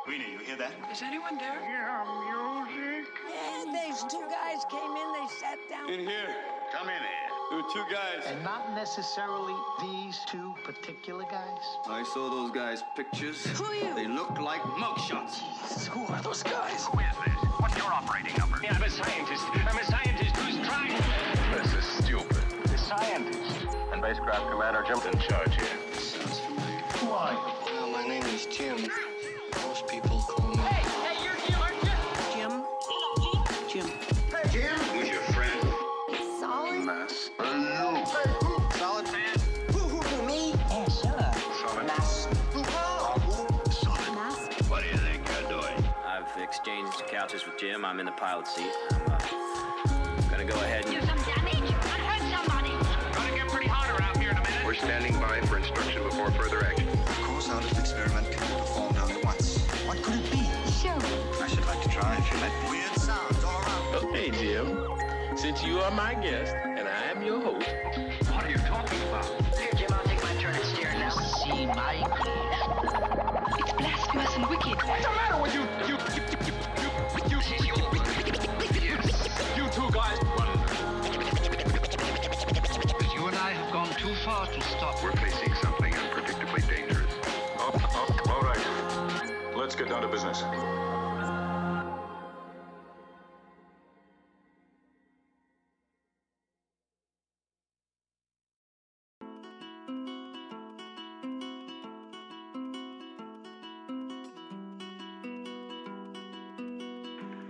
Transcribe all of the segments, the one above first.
Queenie, you hear that? Is anyone there? Yeah, music. Yeah, these two guys came in, they sat down. In here. Come in here. There were two guys. And not necessarily these two particular guys. I saw those guys' pictures. Who are you? They looked like mugshots. Jesus, who are those guys? Who is this? What's your operating number? Yeah, I'm a scientist. I'm a scientist who's trying. This is stupid. The scientist. And Spacecraft Commander Jim's in charge here. Sounds familiar. Who are you? Well, my name is Jim. Most people call me. Hey, you're Jim, aren't you? Jim? Jim. Hey, Jim. Who's your friend? Solid? Mass. Solid fan? Me? Yeah, sure. Solid. Mass. Solid. Mass. What do you think you're doing? I've exchanged couches with Jim. I'm in the pilot seat. I'm gonna go ahead and... Do some damage. I heard somebody. Gonna get pretty hot around here in a minute. We're standing by for instruction before further action. Of course, how this experiment can be performed only once. What could it be? Show. I should like to try if you let weird sounds all around. Okay, Jim. Since you are my guest and I am your host, What are you talking about? Here, Jim, I'll take my turn at steering now. See my keys. It's blasphemous and wicked. What's the matter with you? You two guys. You and I have gone too far to stop. We're facing something unpredictably dangerous. all right. Let's get down to business.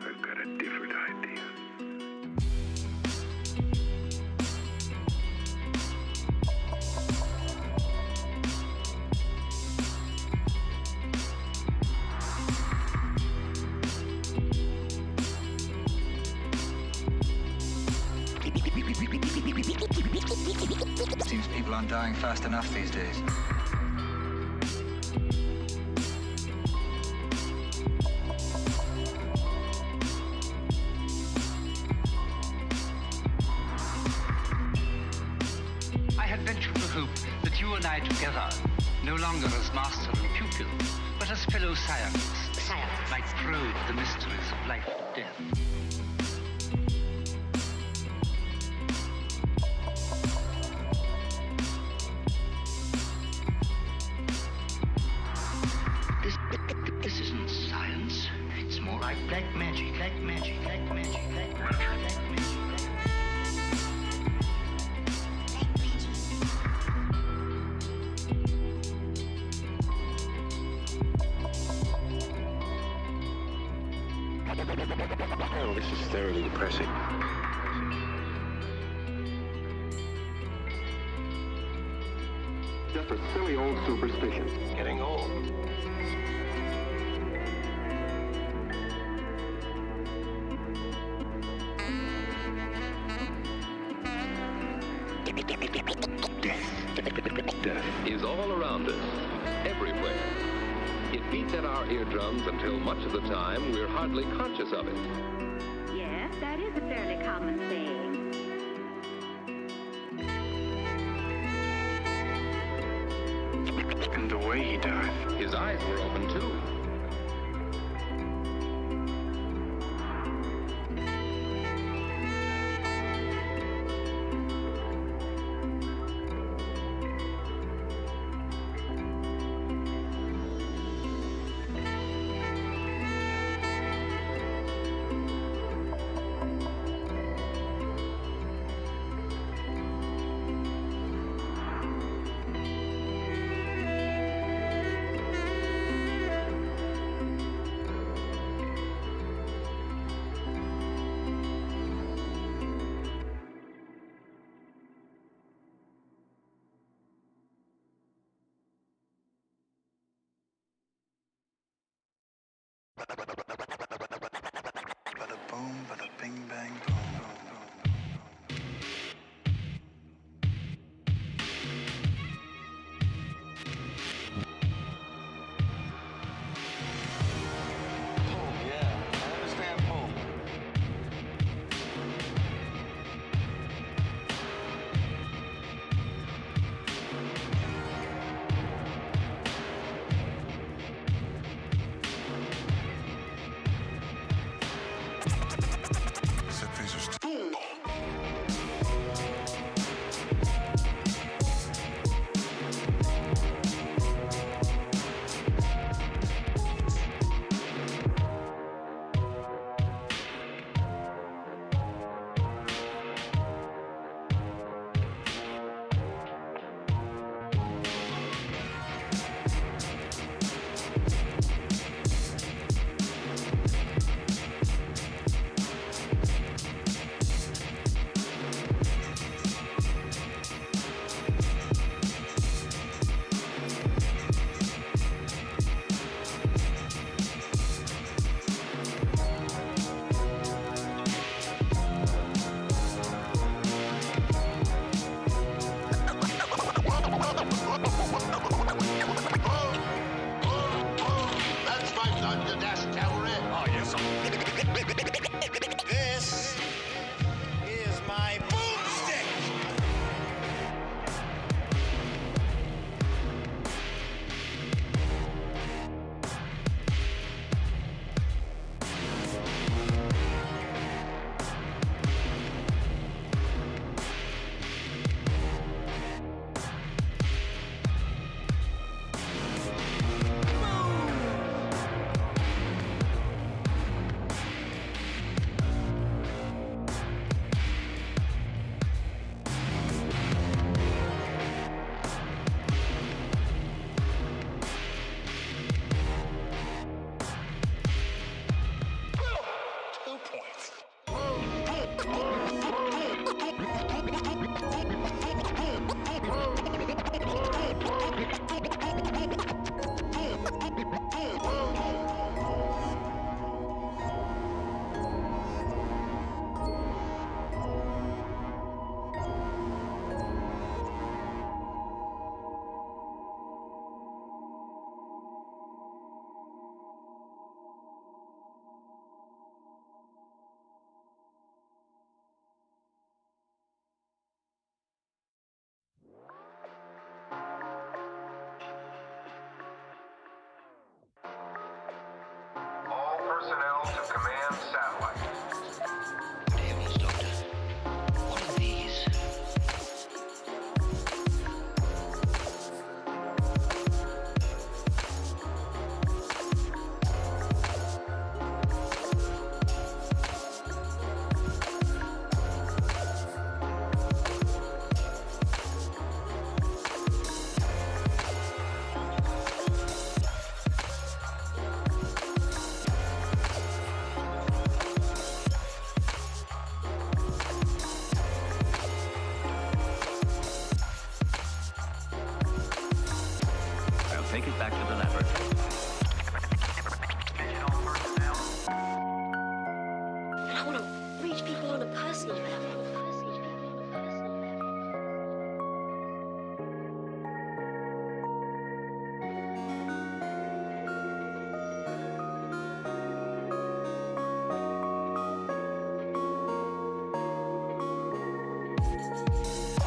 I've got a different idea. Seems people aren't dying fast enough these days. I had ventured to hope that you and I together, no longer as master and pupil, but as fellow scientists, might probe the mysteries of life and death. This isn't science. It's more like black magic, black magic, black magic, black magic, black magic. Oh, this is thoroughly depressing. Just a silly old superstition. Getting old. Death Is all around us, everywhere. It beats at our eardrums until much of the time we're hardly conscious of it. Yes, that is a fairly common saying. and the way he died. His eyes were open too. Bada boom, bada bing bang boom, boom, boom. Oh, yeah. I understand Poe. on your desk, cavalry. Oh, yes, sir. This is my boomstick. All personnel to command satellite. Good heavens, Doctor. What are these? I'll take it back to the laboratory. And I want to reach people on a personal level.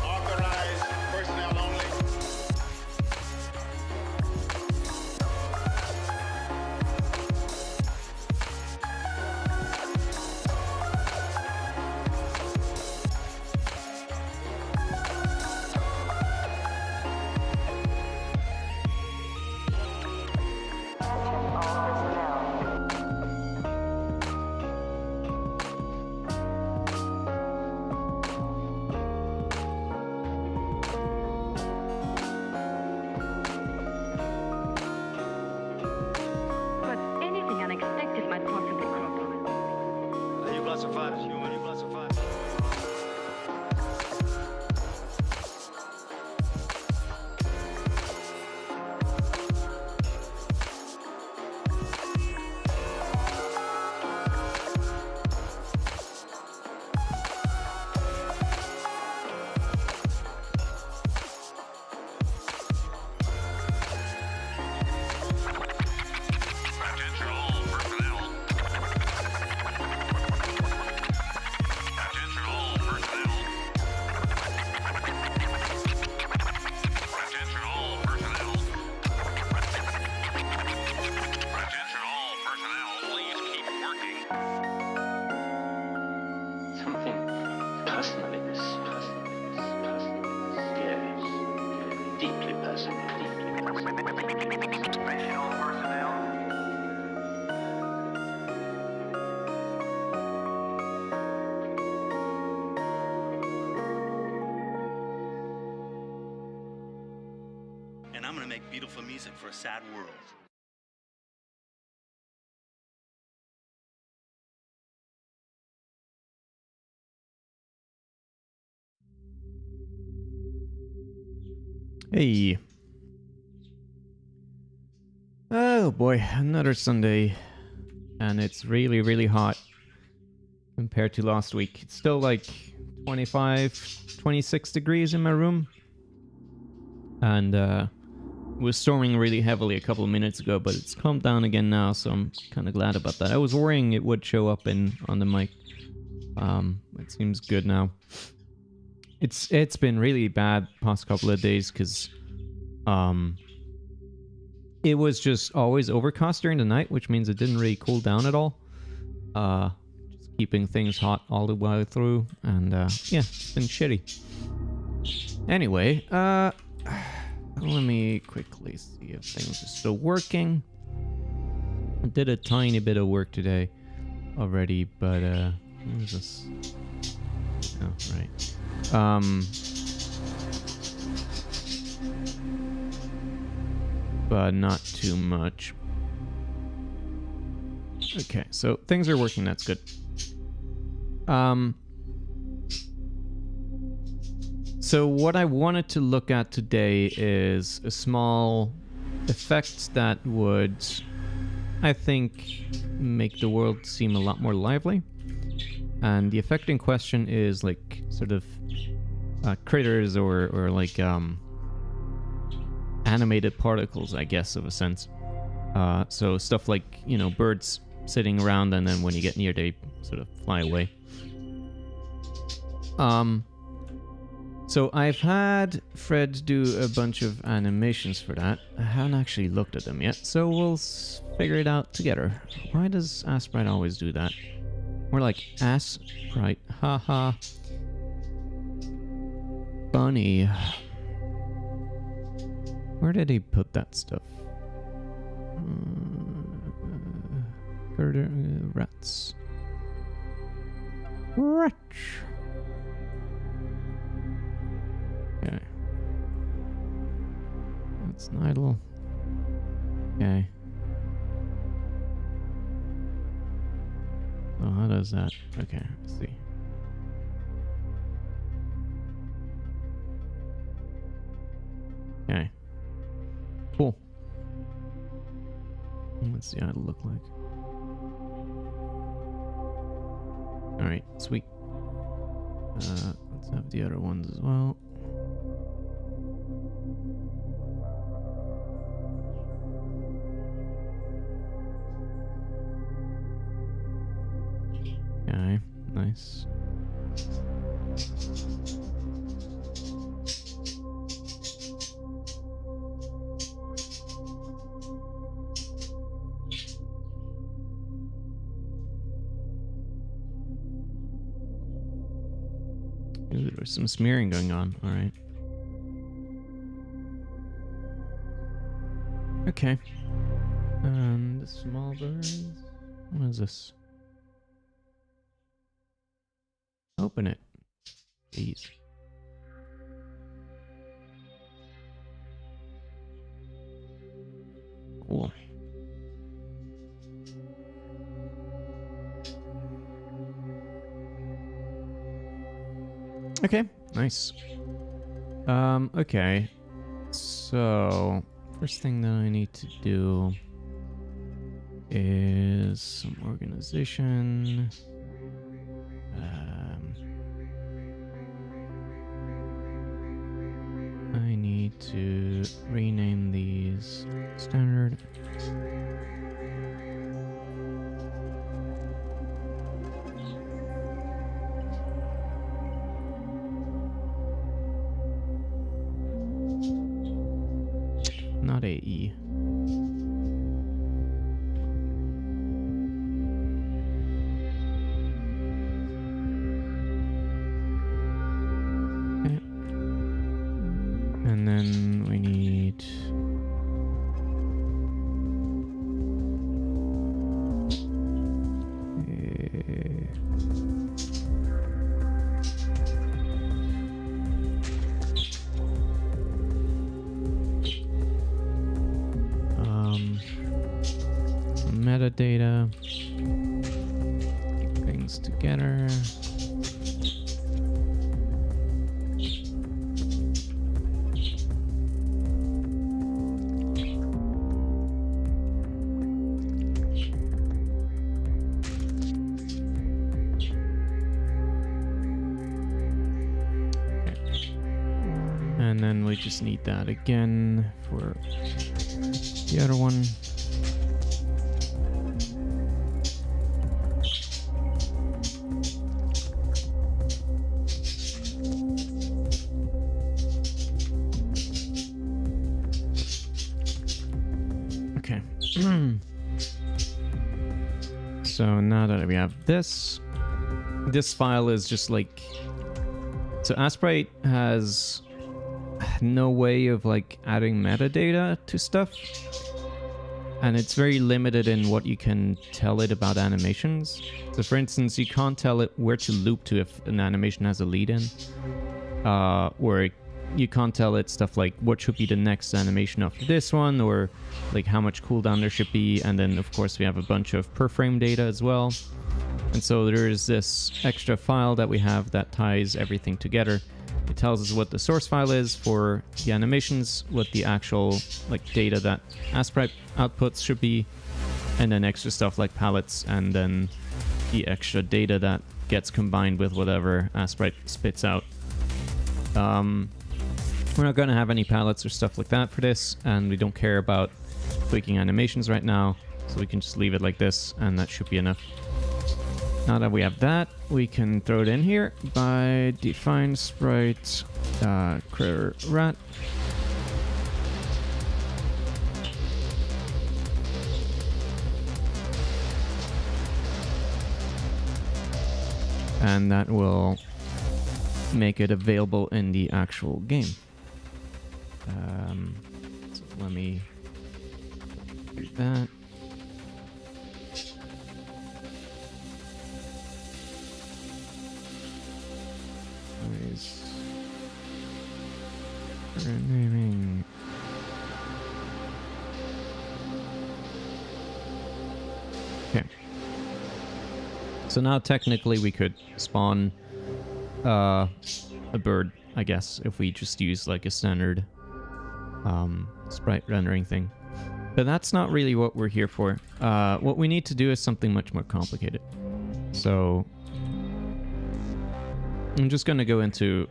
Authorized personnel only. But anything unexpected might possibly crop up. You classified as human, you classified. Attention all personnel. Attention all personnel. Attention all personnel. Attention all personnel. Please keep working. Something personal in this. Yes. Deeply personal. Attention all personnel. And I'm gonna make beautiful music for a sad world. Hey. Oh boy, another Sunday. And it's really, really hot compared to last week. It's still like 25, 26 degrees in my room. And was storming really heavily a couple of minutes ago, but it's calmed down again now, so I'm kind of glad about that. I was worrying it would show up on the mic. It seems good now. It's been really bad past couple of days because it was just always overcast during the night, which means it didn't really cool down at all. Just keeping things hot all the way through, and yeah, it's been shitty. Anyway, let me quickly see if things are still working. I did a tiny bit of work today already, but what is this? Oh, right. But not too much. Okay, so things are working, that's good. So what I wanted to look at today is a small effect that would, I think, make the world seem a lot more lively. And the effect in question is like sort of critters or like animated particles, I guess, of a sense. So stuff like, you know, birds sitting around, and then when you get near, they sort of fly away. So I've had Fred do a bunch of animations for that. I haven't actually looked at them yet, so we'll figure it out together. Why does Asprite always do that? More like Asprite. Haha. Bunny. Where did he put that stuff? Rats. Rats. Okay. That's Nidal. Okay. Oh, how does that? Okay, let's see. Okay. Cool. Let's see how it'll look like. Alright, sweet. Let's have the other ones as well. Okay, nice. Ooh, there's some smearing going on. All right. Okay. And the small birds. What is this? Open it. Please. Cool. Okay, nice. Okay. So, first thing that I need to do is some organization. I need to rename these standard. Not AE. Okay. And then we need metadata, keep things together. And then we just need that again for the other one. Okay. So now that we have this file is just like, so Asprite has no way of like adding metadata to stuff, and it's very limited in what you can tell it about animations. So for instance, you can't tell it where to loop to if an animation has a lead in, or you can't tell it stuff like what should be the next animation after this one, or like how much cooldown there should be. And then of course we have a bunch of per frame data as well. And so there's this extra file that we have that ties everything together. It tells us what the source file is for the animations, what the actual like data that Asprite outputs should be, and then extra stuff like palettes, and then the extra data that gets combined with whatever Asprite spits out. We're not going to have any palettes or stuff like that for this, and we don't care about tweaking animations right now, so we can just leave it like this, and that should be enough. Now that we have that, we can throw it in here by define sprite critter rat. And that will make it available in the actual game. So let me do that. Renaming. Okay. So now technically we could spawn a bird, I guess, if we just use like a standard sprite rendering thing. But that's not really what we're here for. What we need to do is something much more complicated. So I'm just going to go into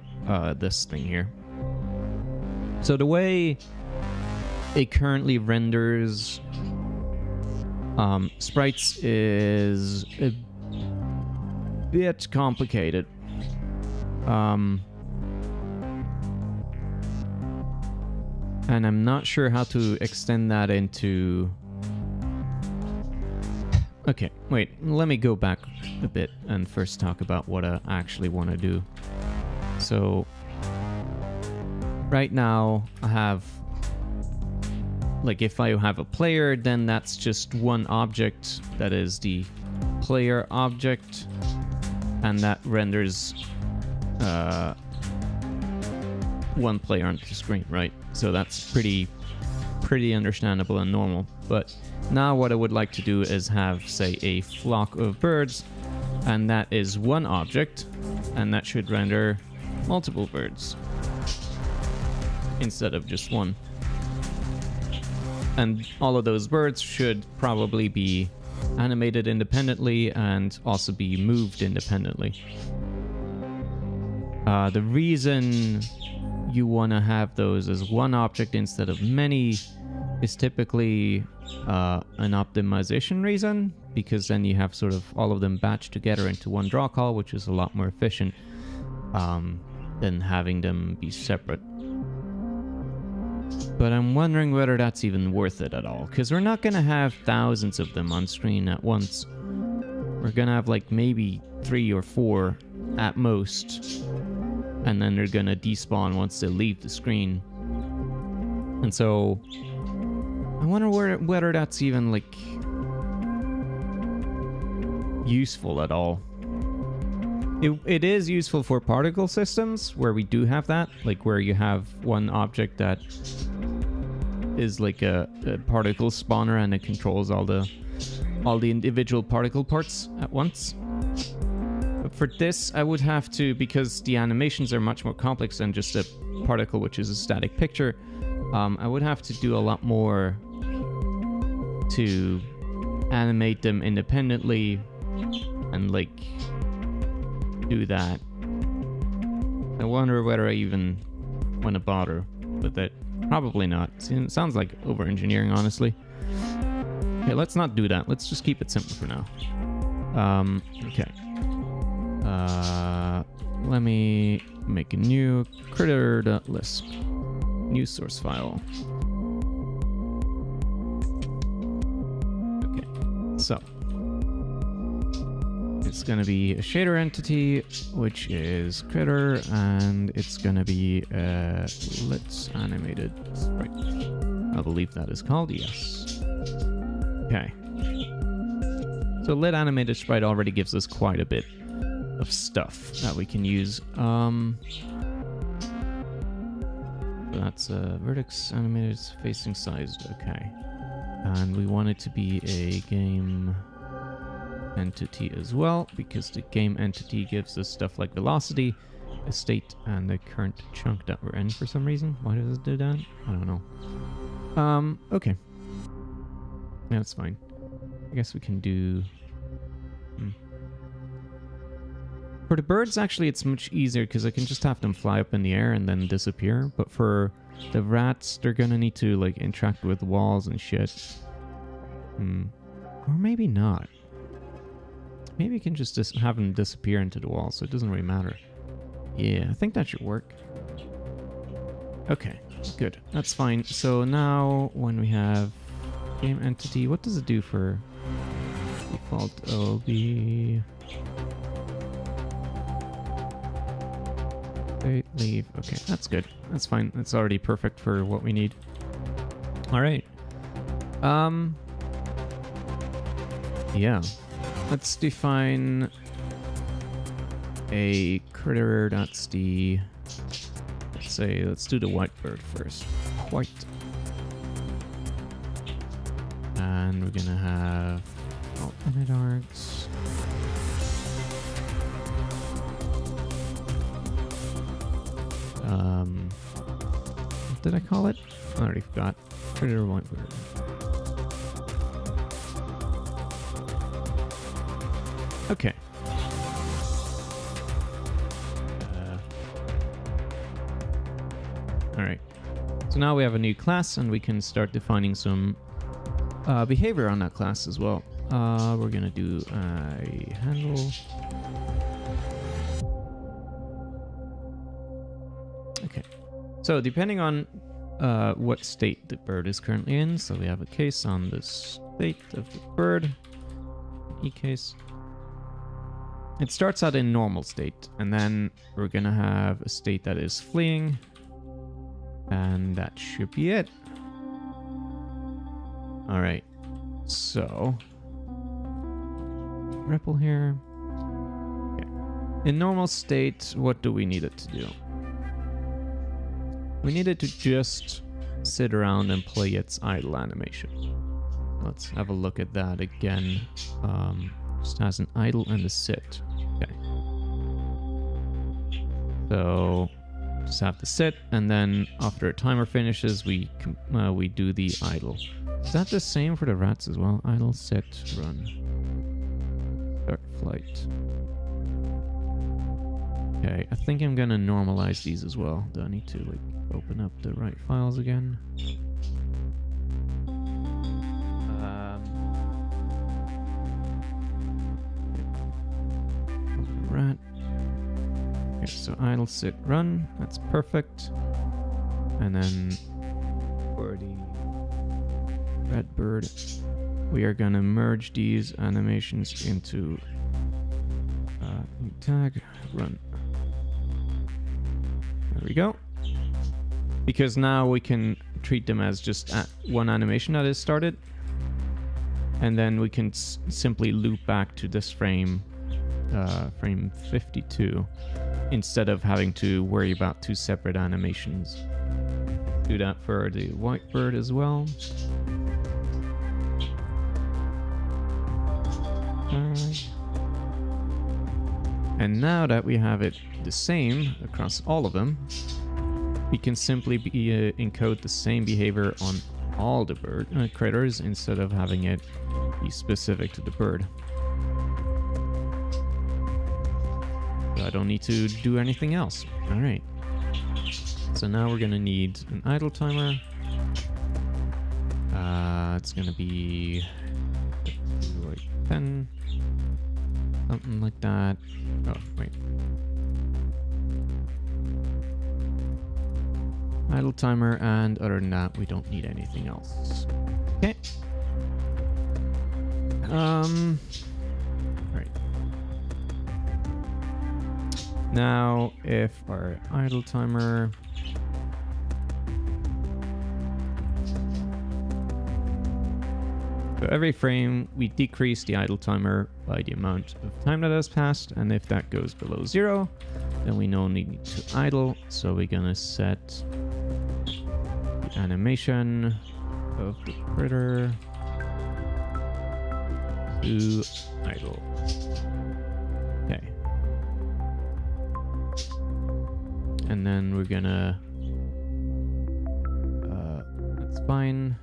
this thing here. So the way it currently renders sprites is a bit complicated. And I'm not sure how to extend that into... Okay, wait, let me go back a bit and first talk about what I actually want to do. So, right now, I have... Like, if I have a player, then that's just one object that is the player object, and that renders one player on the screen, right? So that's pretty understandable and normal. But now what I would like to do is have, say, a flock of birds, and that is one object, and that should render multiple birds instead of just one. And all of those birds should probably be animated independently and also be moved independently. The reason you want to have those as one object instead of many is typically an optimization reason, because then you have sort of all of them batched together into one draw call, which is a lot more efficient than having them be separate. But I'm wondering whether that's even worth it at all, because we're not going to have thousands of them on screen at once. We're going to have like maybe 3 or 4 at most, and then they're going to despawn once they leave the screen. And so I wonder whether that's even like useful at all. It is useful for particle systems where we do have that, like where you have one object that is like a particle spawner and it controls all the individual particle parts at once. But for this, I would have to, because the animations are much more complex than just a particle, which is a static picture, I would have to do a lot more to animate them independently and like do that. I wonder whether I even want to bother with it. Probably not. It sounds like over-engineering, honestly. Okay, let's not do that. Let's just keep it simple for now. Okay. Let me make a new critter.lisp. New source file. Okay, so it's going to be a shader entity, which is critter, and it's going to be a let's animated sprite. I believe that is called, yes. Okay. So lit animated sprite already gives us quite a bit of stuff that we can use. That's vertex animated facing sized. Okay. And we want it to be a game entity as well, because the game entity gives us stuff like velocity, a state, and the current chunk that we're in for some reason. Why does it do that? I don't know. Okay. Yeah, that's fine. I guess we can do... For the birds, actually, it's much easier because I can just have them fly up in the air and then disappear. But for the rats, they're gonna need to, like, interact with walls and shit. Or maybe not. Maybe you can just have them disappear into the wall, so it doesn't really matter. Yeah, I think that should work. Okay, good. That's fine. So now, when we have game entity, what does it do for default OB? Leave. Okay, that's good. That's fine. That's already perfect for what we need. All right. Yeah. Let's define a critter.st. Let's do the white bird first. White. And we're gonna have alternate args. What did I call it? I already forgot. Critter white bird. Okay. Alright. So now we have a new class and we can start defining some behavior on that class as well. We're gonna do a handle. Okay. So depending on what state the bird is currently in, so we have a case on the state of the bird, E case. It starts out in normal state, and then we're gonna have a state that is fleeing, and that should be it. All right, so ripple here. Okay. In normal state, what do we need it to do? We need it to just sit around and play its idle animation. Let's have a look at that again. Just has an idle and a sit. Okay. So just have to sit, and then after a timer finishes, we do the idle. Is that the same for the rats as well? Idle, sit, run. Start flight. Okay, I think I'm gonna normalize these as well. Do I need to like open up the right files again? Rat. Okay, so idle, sit, run. That's perfect. And then for the red bird, we are gonna merge these animations into tag run. There we go. Because now we can treat them as just one animation that is started, and then we can simply loop back to this frame. Frame 52, instead of having to worry about two separate animations. Do that for the white bird as well. And now that we have it the same across all of them, we can simply encode the same behavior on all the bird critters instead of having it be specific to the bird. I don't need to do anything else. All right. So now we're gonna need an idle timer. It's gonna be like 10, something like that. Oh, wait. Idle timer, and other than that, we don't need anything else. Okay. Right. Now, if our idle timer for every frame, we decrease the idle timer by the amount of time that has passed, and if that goes below 0, then we no need to idle, so we're gonna set the animation of the critter to idle. Okay. And then we're gonna that's fine.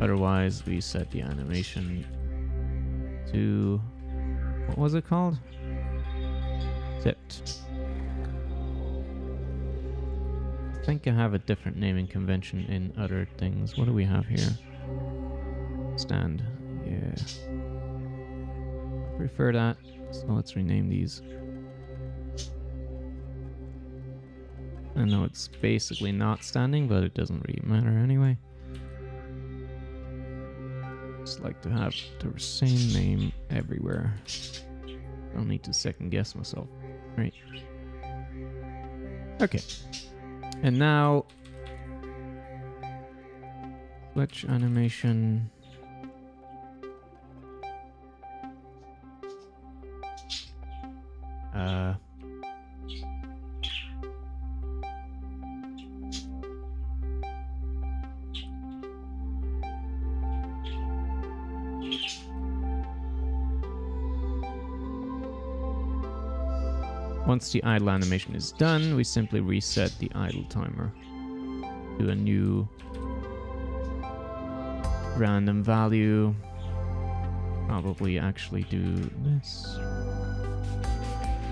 Otherwise, we set the animation to, what was it called? Zipped. I think I have a different naming convention in other things. What do we have here? Stand. Yeah. Prefer that. So let's rename these. I know it's basically not standing, but it doesn't really matter anyway. Just like to have the same name everywhere. Don't need to second guess myself. Right. Okay. And now switch animation. Once the idle animation is done, we simply reset the idle timer to a new random value. Probably actually do this.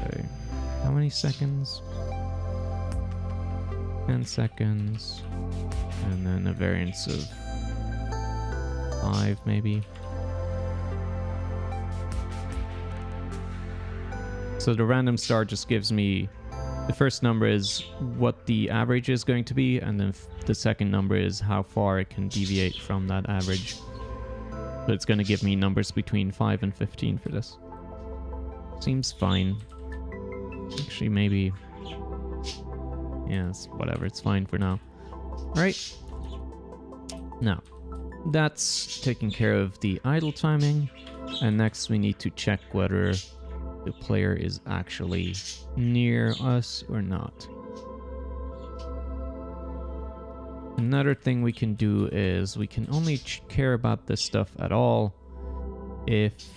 Okay. How many seconds? 10 seconds. And then a variance of 5 maybe. So the random start just gives me, the first number is what the average is going to be, and then the second number is how far it can deviate from that average. So it's going to give me numbers between 5 and 15 for this. Seems fine. Actually, maybe... yeah, it's whatever, it's fine for now. Alright. Now, that's taking care of the idle timing, and next we need to check whether the player is actually near us or not. Another thing we can do is we can only care about this stuff at all if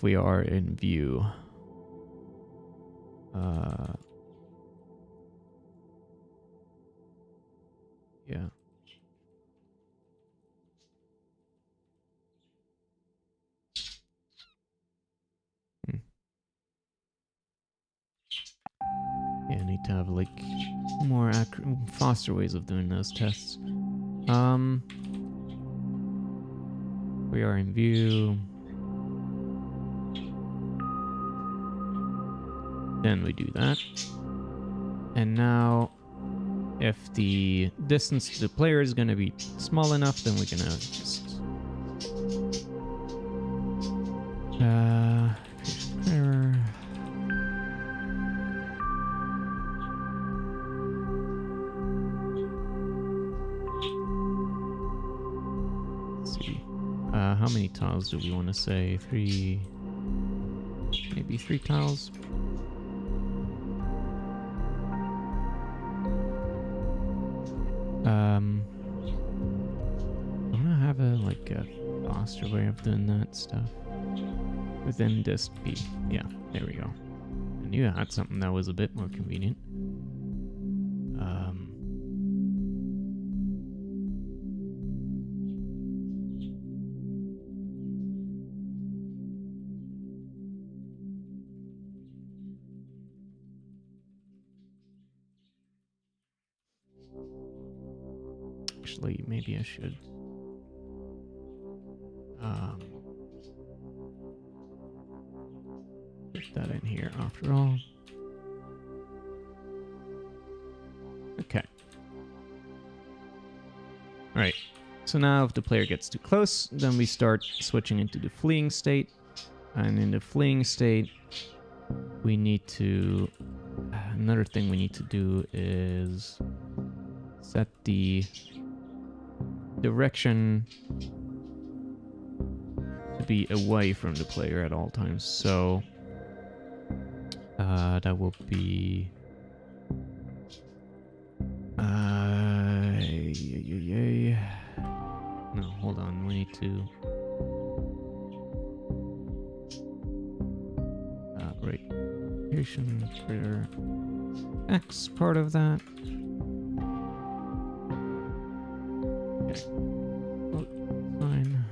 we are in view. Yeah. Yeah, I need to have like more faster ways of doing those tests. We are in view. Then we do that. And now, if the distance to the player is going to be small enough, then we're going to just... error. How many tiles do we want to say? 3, maybe 3 tiles. I want to have a faster way of doing that stuff within this P. Yeah, there we go. I knew I had something that was a bit more convenient. Actually, maybe I should. Put that in here after all. Okay. Alright. So now if the player gets too close, then we start switching into the fleeing state. And in the fleeing state, we need to... Another thing we need to do is set the direction to be away from the player at all times. So that will be no, hold on, we need to right, rotation for X part of that. Okay. Oh, fine.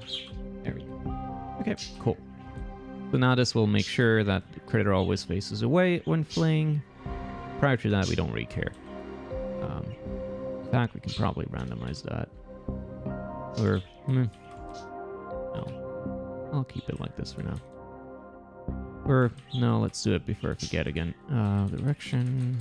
There we go. Okay, cool. So now this will make sure that the critter always faces away when fleeing. Prior to that, we don't really care. In fact, we can probably randomize that. Or, no. I'll keep it like this for now. Or, no, let's do it before I forget again. Direction.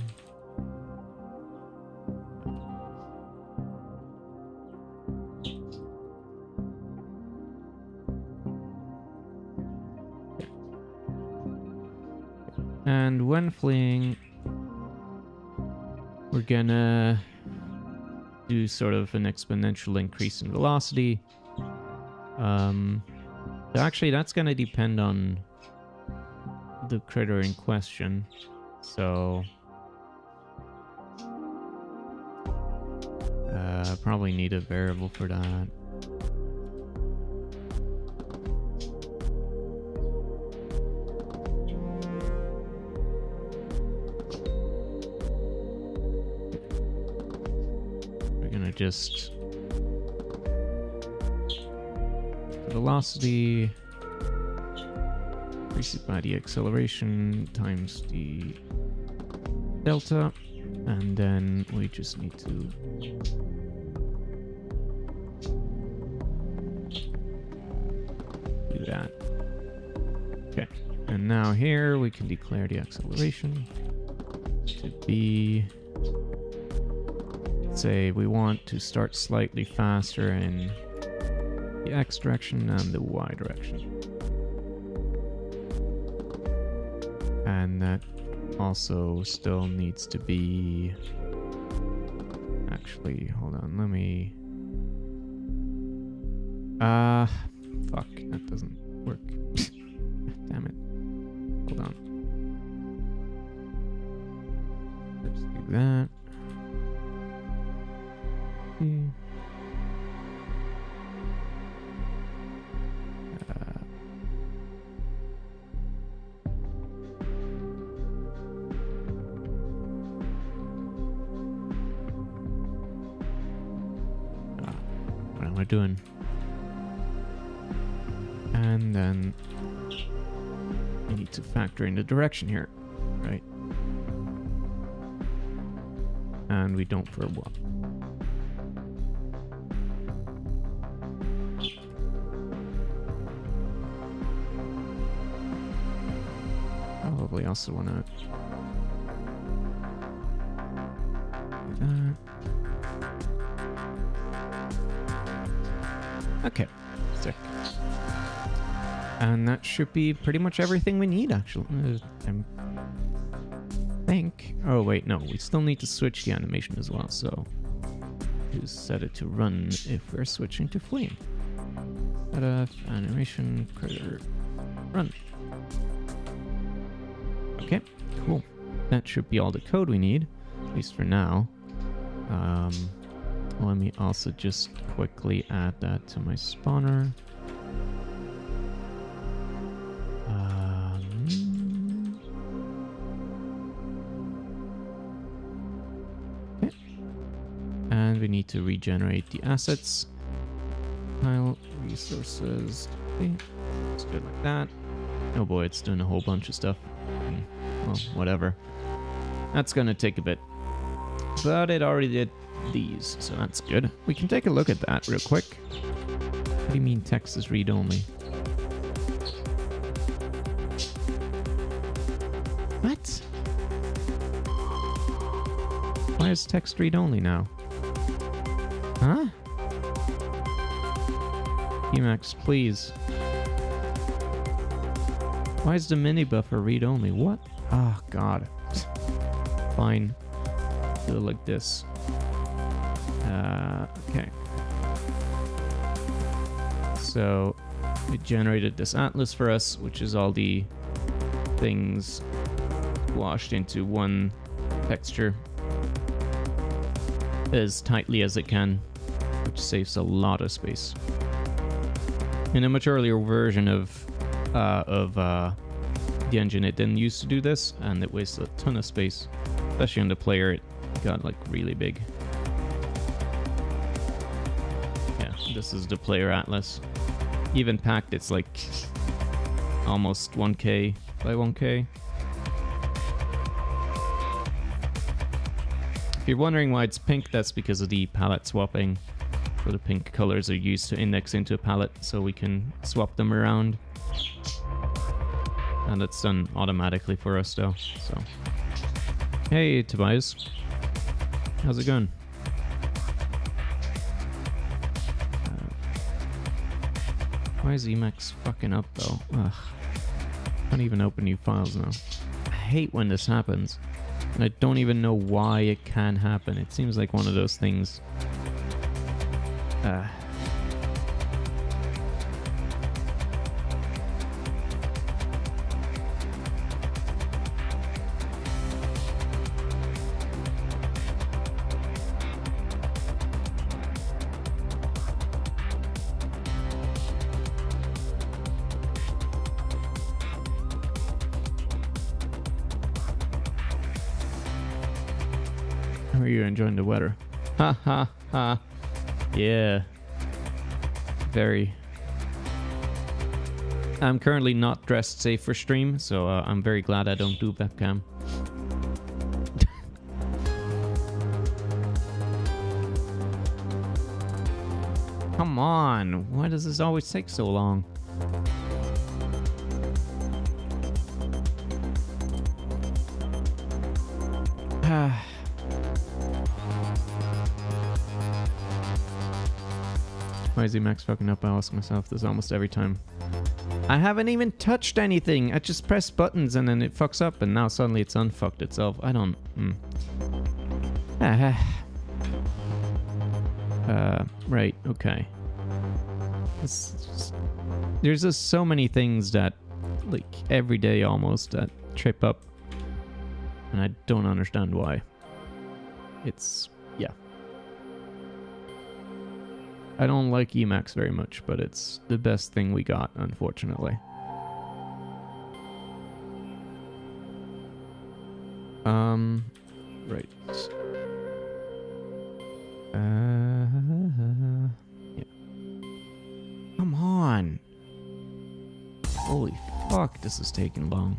And when fleeing, we're gonna do sort of an exponential increase in velocity. So actually, that's gonna depend on the critter in question. So probably need a variable for that. Just velocity increased by the acceleration times the delta, and then we just need to do that. Okay, and now here we can declare the acceleration to be, say we want to start slightly faster in the X direction and the Y direction. And that also still needs to be... Actually, hold on, let me... fuck, that doesn't work. Damn it. Hold on. Let's do that. What am I doing? And then I need to factor in the direction here, right? And we don't for what? Probably also want to do that. Okay, sick. And that should be pretty much everything we need, actually. I think. Oh wait, no, we still need to switch the animation as well. So just set it to run if we're switching to fleeing. Set up animation critter run. Okay, cool. That should be all the code we need, at least for now. Let me also just quickly add that to my spawner. Okay. And we need to regenerate the assets. Tile resources. Okay. Let's do it like that. Oh boy, it's doing a whole bunch of stuff. Well, whatever. That's gonna take a bit. But it already did these, so that's good. We can take a look at that real quick. What do you mean text is read-only? What? Why is text read-only now? Huh? Emacs, please. Why is the mini buffer read-only? What? Oh, God. Fine. Do it like this. Okay. So, it generated this atlas for us, which is all the things washed into one texture as tightly as it can, which saves a lot of space. In a much earlier version of the engine, it didn't used to do this, and it wasted a ton of space, especially on the player. It got like really big. Yeah, this is the player atlas. Even packed, it's like almost 1K by 1K. If you're wondering why it's pink, that's because of the palette swapping, where the pink colors are used to index into a palette so we can swap them around. And it's done automatically for us though, so. Hey Tobias, how's it going? Why is Emacs fucking up though? Ugh. Can't even open new files now. I hate when this happens. And I don't even know why it can happen. It seems like one of those things. Are you enjoying the weather? Ha ha ha. Yeah. Very. I'm currently not dressed safe for stream, so I'm very glad I don't do webcam. Come on. Why does this always take so long? Why is Emacs fucking up? I ask myself this almost every time. I haven't even touched anything. I just press buttons and then it fucks up, and now suddenly it's unfucked itself. I don't. Right. Okay. There's just so many things that, like, every day almost, that trip up, and I don't understand why. It's, yeah. I don't like Emacs very much, but it's the best thing we got, unfortunately. Right. Yeah. Come on. Holy fuck, this is taking long.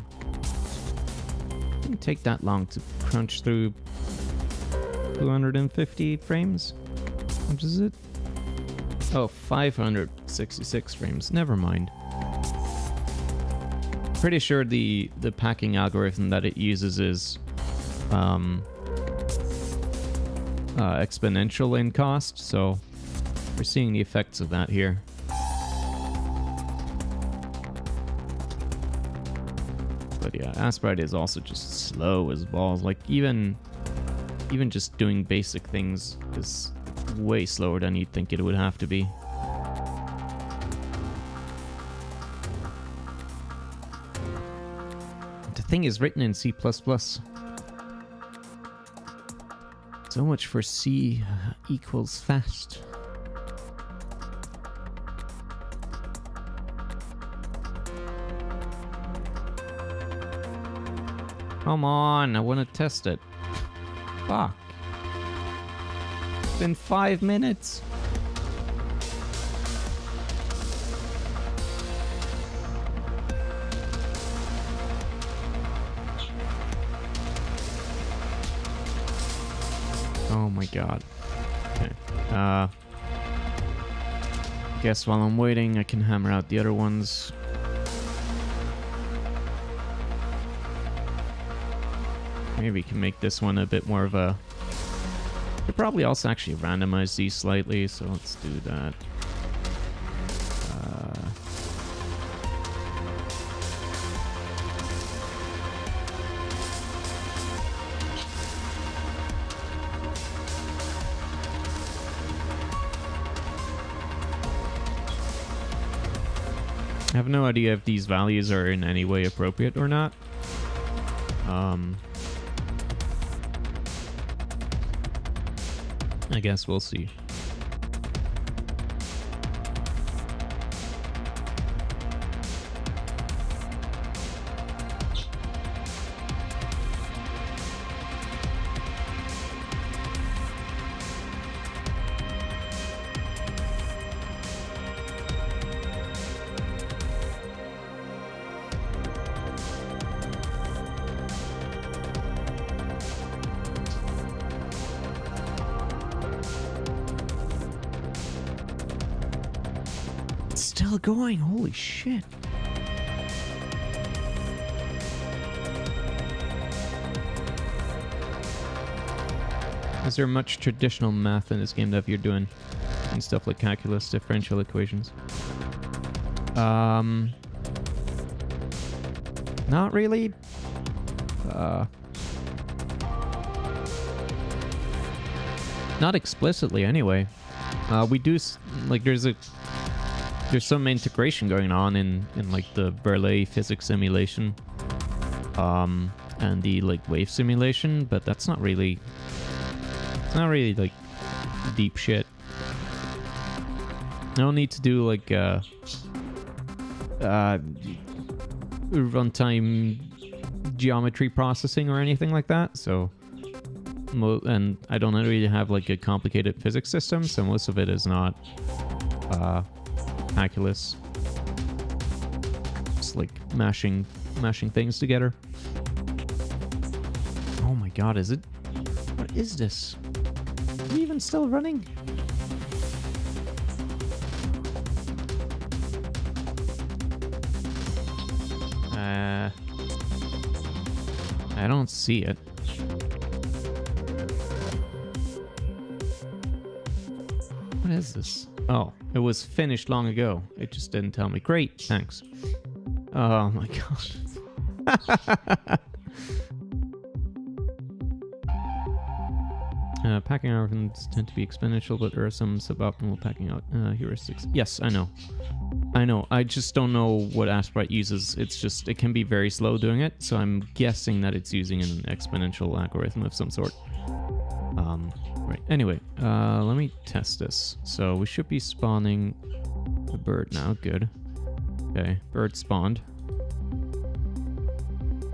It didn't take that long to crunch through 250 frames. How much is it? Oh, 566 frames. Never mind. Pretty sure the packing algorithm that it uses is exponential in cost, so we're seeing the effects of that here. But yeah, Aspirite is also just slow as balls. Like even just doing basic things is way slower than you'd think it would have to be. The thing is written in C++. So much for C equals fast. Come on, I want to test it. Fuck. It's been 5 minutes. Oh my god. Okay. Guess while I'm waiting, I can hammer out the other ones. Maybe we can make this one a bit more of a... Could probably also actually randomize these slightly, so let's do that. I have no idea if these values are in any way appropriate or not. I guess we'll see. Still going, holy shit. Is there much traditional math in this game that you're doing? And stuff like calculus, differential equations? Not really. Not explicitly anyway. We do, like, there's some integration going on in like the Berle physics simulation and the like wave simulation, but that's not really, it's not really like deep shit. I don't need to do like runtime geometry processing or anything like that, so and I don't really have like a complicated physics system, so most of it is not calculus. Just like mashing things together. Oh my god, is it? What is this? Is it even still running? I don't see it. What is this? Oh, it was finished long ago. It just didn't tell me. Great, thanks. Oh my god. Packing algorithms tend to be exponential, but there are some suboptimal packing out heuristics. Yes, I know. I just don't know what Asprite uses. It's just, it can be very slow doing it, so I'm guessing that it's using an exponential algorithm of some sort. Right, anyway, let me test this. So we should be spawning the bird now. Good. Okay, bird spawned.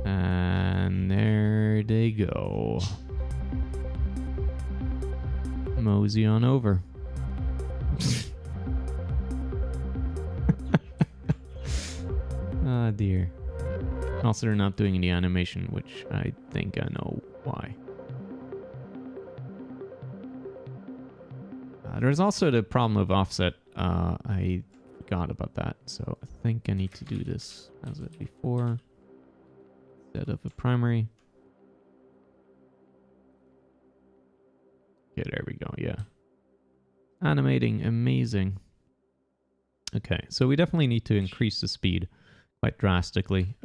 And there they go. Mosey on over. Ah, dear. Also, they're not doing any animation, which I think I know why. There's also the problem of offset. I forgot about that, so I think I need to do this as it before instead of a primary. Okay, there we go. Yeah, animating, amazing. Okay, so we definitely need to increase the speed quite drastically.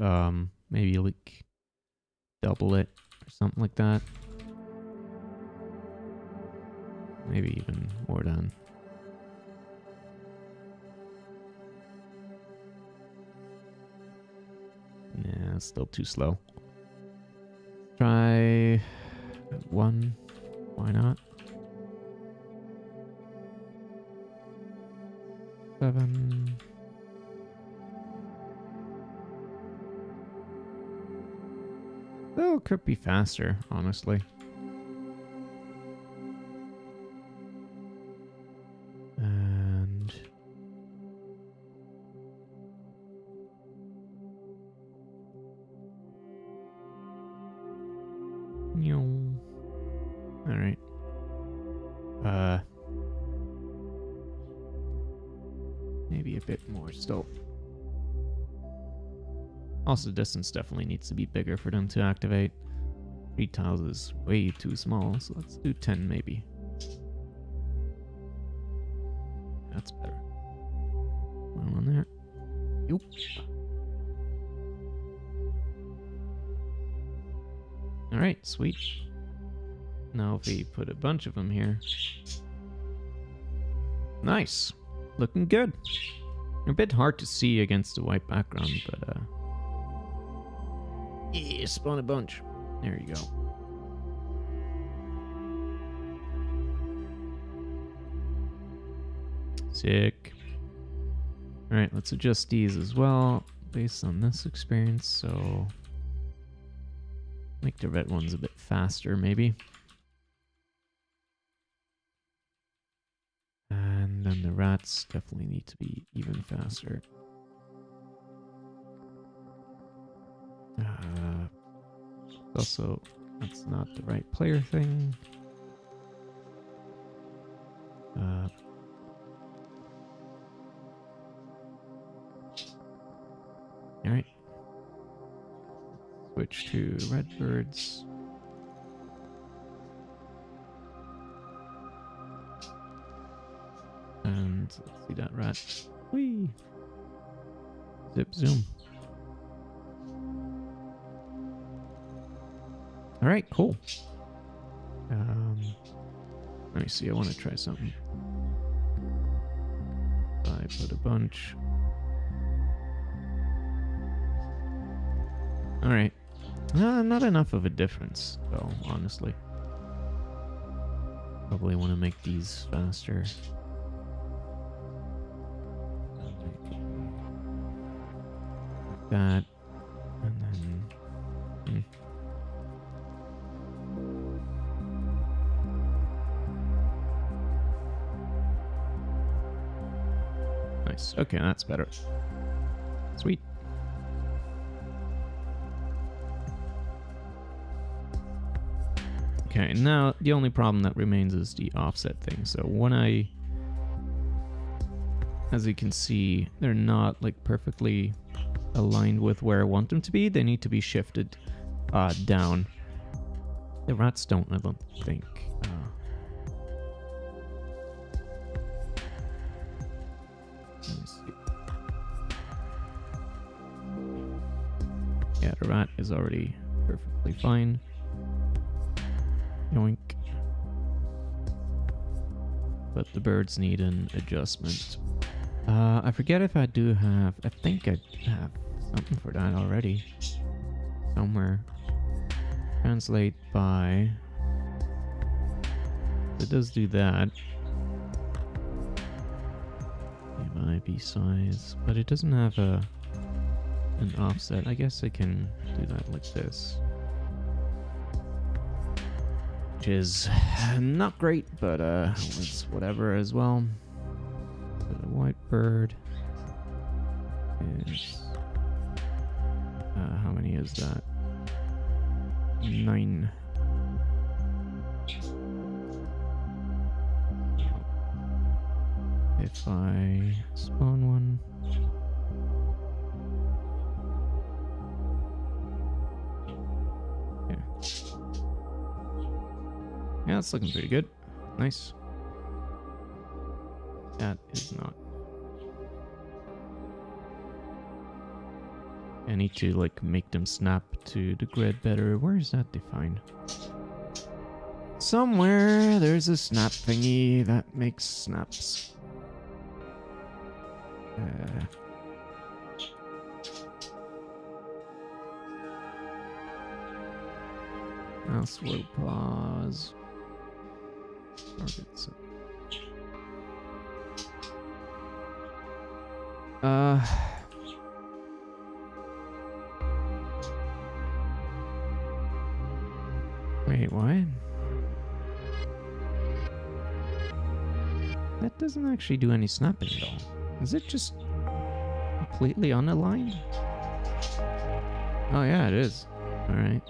Maybe like double it or something like that. Maybe even more than. Nah, it's still too slow. Try 1. Why not? 7. Oh, could be faster, honestly. And all right. bit more still. Also, distance definitely needs to be bigger for them to activate. 3 tiles is way too small, so let's do 10 maybe. That's better. One on there. Yoop. Alright, sweet. Now if we put a bunch of them here. Nice. Looking good. A bit hard to see against the white background, but yeah, spawn a bunch. There you go. Sick. Alright, let's adjust these as well based on this experience, so make the red ones a bit faster maybe. And then the rats definitely need to be even faster. Also, that's not the right player thing. Alright. Switch to red birds. And let's see that rat. Whee! Zip zoom. Alright, cool. Let me see, I want to try something. I put a bunch. Alright. Not enough of a difference, though, honestly. Probably want to make these faster. Like that. And then... Nice. Okay, that's better. Sweet. Okay, now the only problem that remains is the offset thing. So when I, as you can see, they're not like perfectly aligned with where I want them to be. They need to be shifted down. The rats don't, I don't think. Let me see. Yeah, the rat is already perfectly fine. Yoink. But the birds need an adjustment. I forget if I do have... I think I have something for that already. Somewhere. Translate by... It does do that. B size. But it doesn't have an offset. I guess I can do that like this. Which is not great, but it's whatever as well. So the white bird is how many is that? 9. If I spawn one. Yeah, it's looking pretty good. Nice. That is not. I need to like make them snap to the grid better. Where is that defined? Somewhere there's a snap thingy that makes snaps. Mouse will pause. Targets. Wait, what? That doesn't actually do any snapping at all. Is it just completely unaligned? Oh yeah, it is. Alright.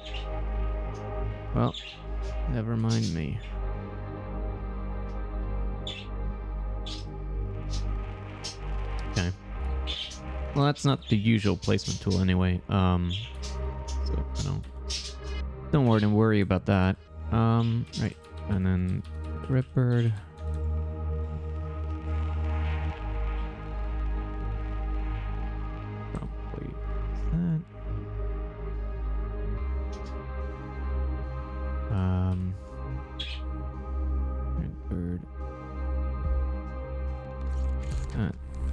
Well, never mind me. Okay. Well, that's not the usual placement tool anyway. So don't worry about that. Right, and then Redbird. Probably that. Redbird.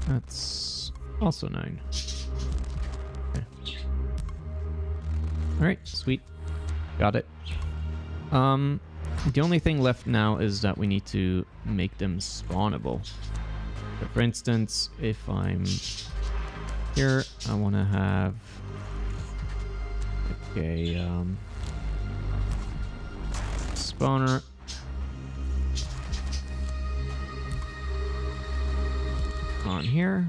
That's also 9. Okay. Alright, sweet. Got it. The only thing left now is that we need to make them spawnable. So for instance, if I'm here, I want to have a spawner. On here.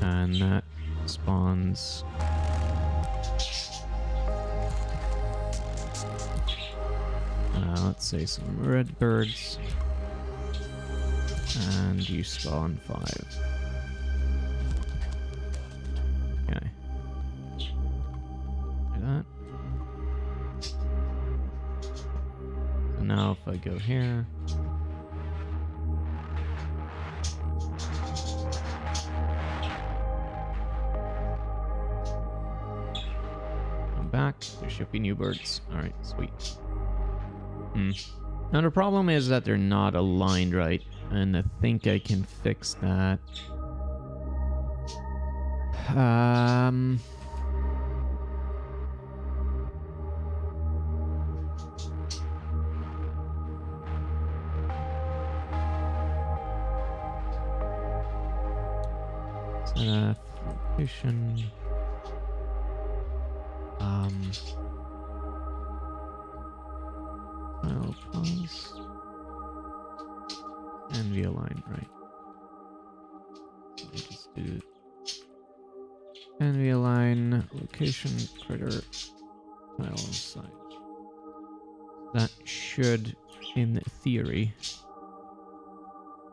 And that spawns let's say some red birds, and you spawn 5. Okay. Like that. So now if I go here, come back, there should be new birds. Alright, sweet. Now the problem is that they're not aligned right, and I think I can fix that. Location. File pause. And realign, right. So we just do and realign location critter file site. That should, in theory,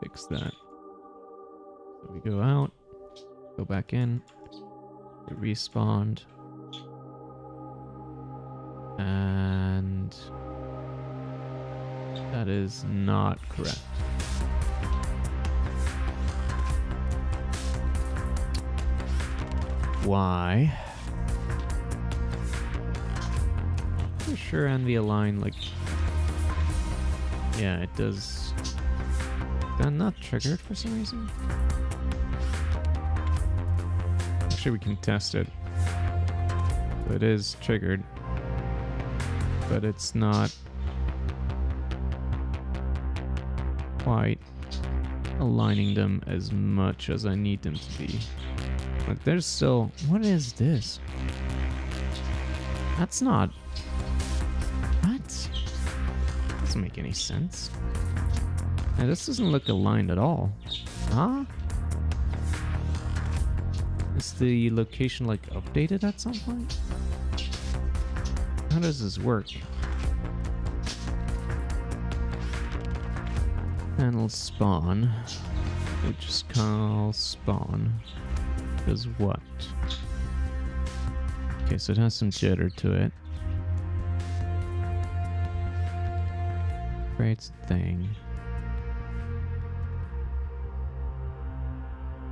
fix that. So we go out, go back in, we respawn, and that is not correct. Why? For sure, envy align, like, yeah, it does. That not triggered for some reason. Actually, we can test it. It is triggered, but it's not quite aligning them as much as I need them to be. Like, there's still... What is this? That's not... What? Doesn't make any sense. Now, this doesn't look aligned at all. Huh? Is the location, like, updated at some point? How does this work? Panel spawn. We just call spawn. Does what? Okay, so it has some jitter to it. Creates a thing.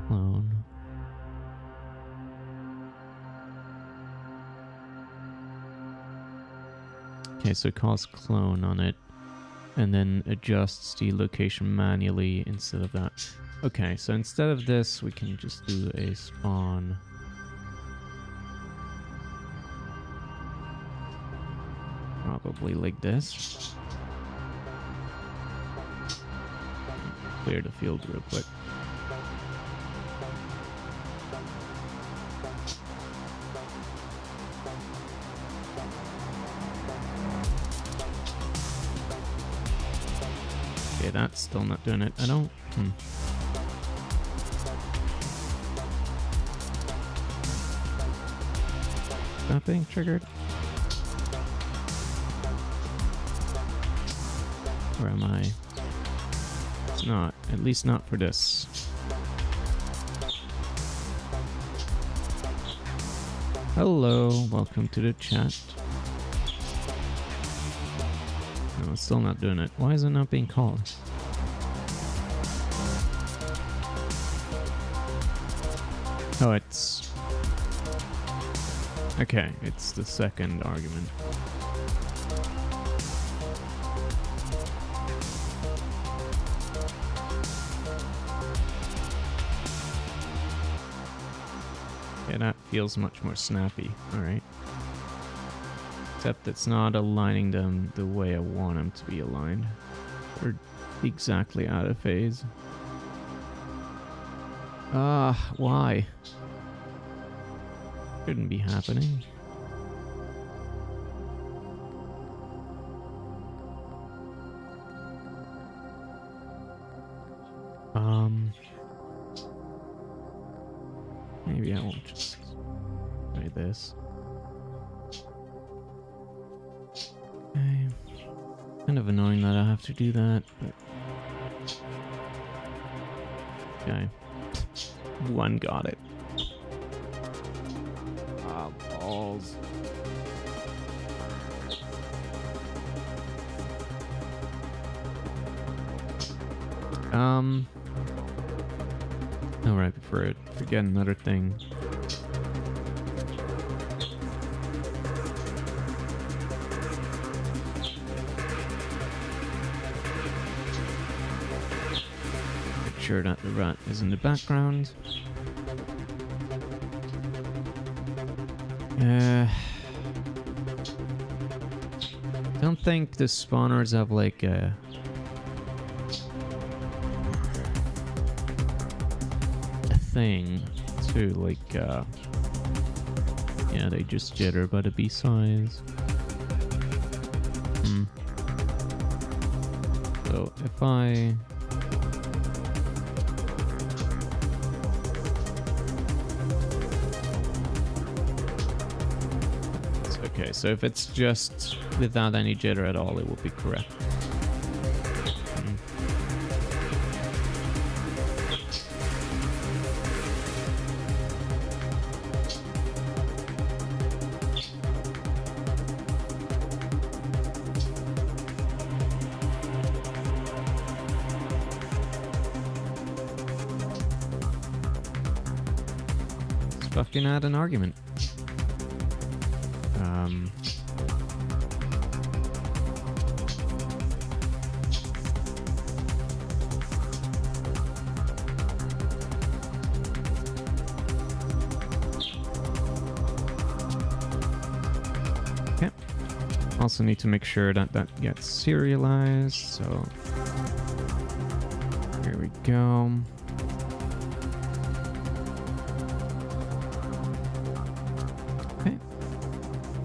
Clone. Okay, so it calls clone on it, and then adjusts the location manually instead of that. Okay, so instead of this, we can just do a spawn. Probably like this. Clear the field real quick. Okay, that's still not doing it. I don't... Not being triggered? Where am I? it's not. At least not for this. Hello, welcome to the chat. No, it's still not doing it. Why is it not being called? Oh, it's... Okay, it's the second argument. Okay, that feels much more snappy. Alright. Except it's not aligning them the way I want them to be aligned. They're exactly out of phase. Why? Shouldn't be happening. Maybe I won't just try this. Okay. Kind of annoying that I have to do that, but... Okay. One got it. Ah, balls. Alright, before I forget another thing. Make sure that the rat is in the background. Don't think the spawners have like a thing to like yeah, they just jitter by the B-size. So if I okay, so if it's just without any jitter at all, it will be correct. Fucking add an argument. Okay. Also need to make sure that that gets serialized, so here we go.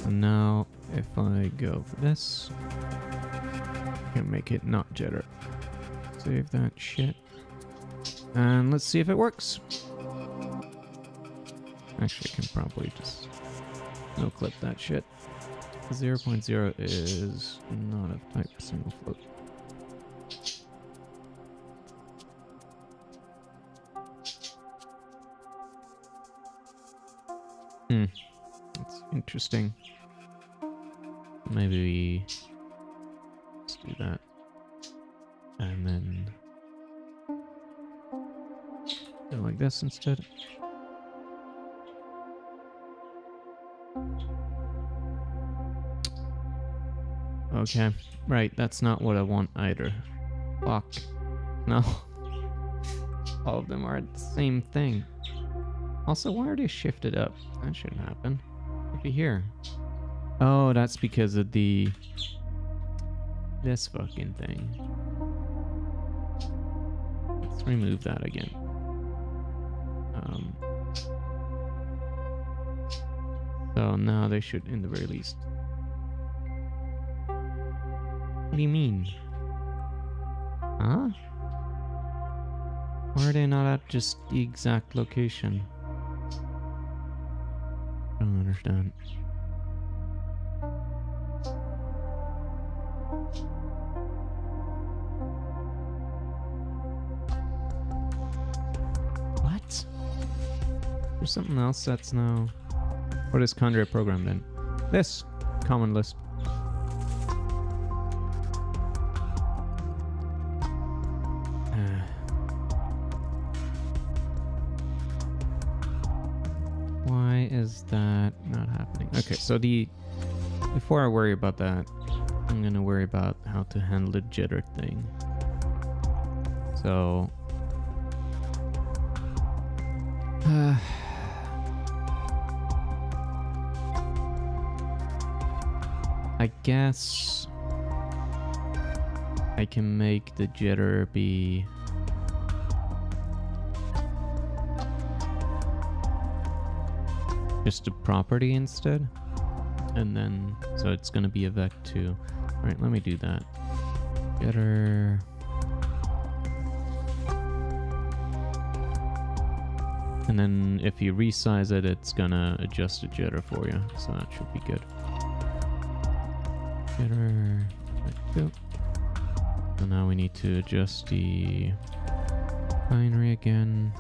Now, if I go for this, I can make it not jitter. Save that shit. And let's see if it works. Actually, I can probably just no clip that shit. 0.0 is not a type single float. That's interesting. Maybe let's do that. And then do it like this instead. Okay, right, that's not what I want either. Fuck. No. All of them are the same thing. Also, why are they shifted up? That shouldn't happen. Maybe here. Oh, that's because of the... this fucking thing. Let's remove that again. So now they should, in the very least. What do you mean? Huh? Why are they not at just the exact location? I don't understand. There's something else that's now... What is Kandria programmed in? This! Common list. Why is that not happening? Okay, so before I worry about that, I'm gonna worry about how to handle the jitter thing. So... I guess I can make the jitter be just a property instead, and then so it's gonna be a vec2. All right, let me do that. Jitter. And then if you resize it, it's gonna adjust the jitter for you, so that should be good. Jitter, vec2. So now we need to adjust the binary again.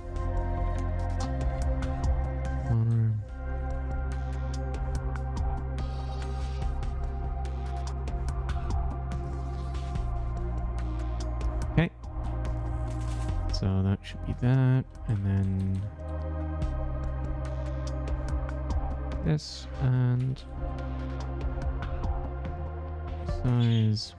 Honor. Okay. So that should be that, and then this, and size.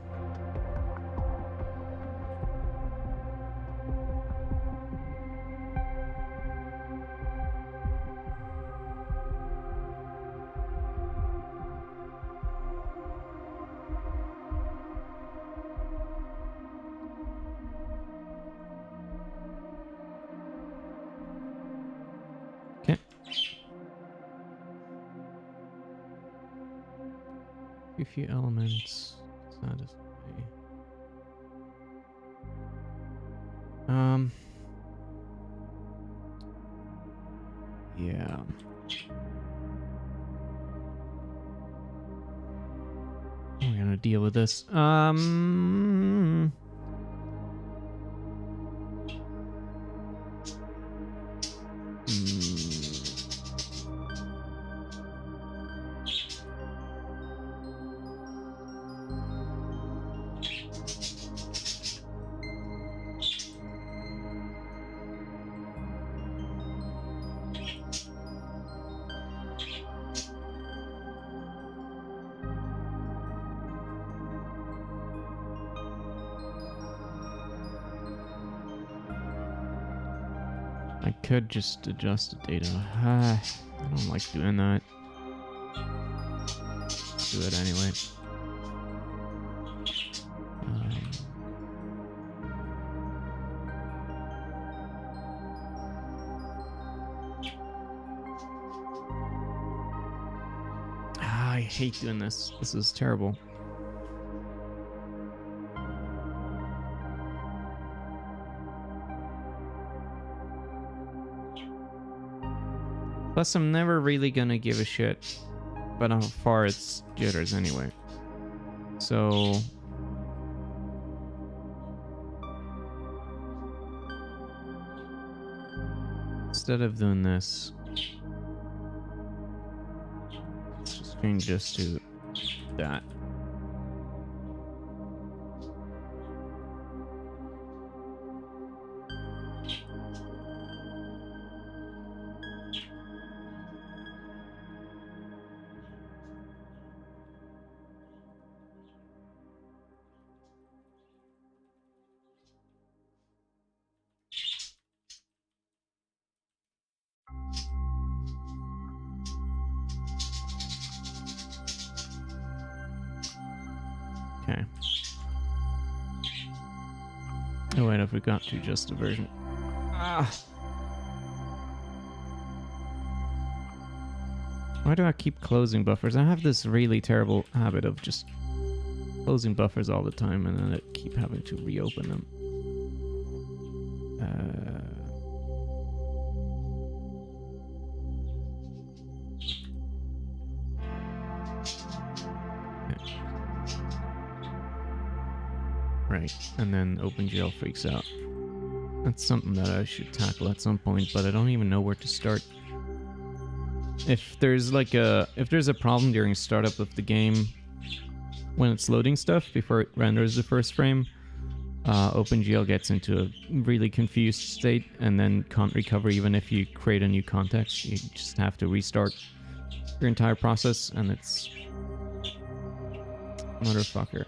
Okay. A few elements. Satisfy. Yeah. We're gonna deal with this. I could just adjust the data. I don't like doing that. Do it anyway. I hate doing this. This is terrible. Plus, I'm never really gonna give a shit about how far it's jitters anyway. So... instead of doing this, let's just change this to that. Okay. Oh wait, I forgot to adjust the version. Why do I keep closing buffers? I have this really terrible habit of just closing buffers all the time and then I keep having to reopen them. Right, and then OpenGL freaks out. That's something that I should tackle at some point, but I don't even know where to start. if there's like if there's a problem during startup of the game when it's loading stuff before it renders the first frame, OpenGL gets into a really confused state and then can't recover even if you create a new context. You just have to restart your entire process, and it's motherfucker.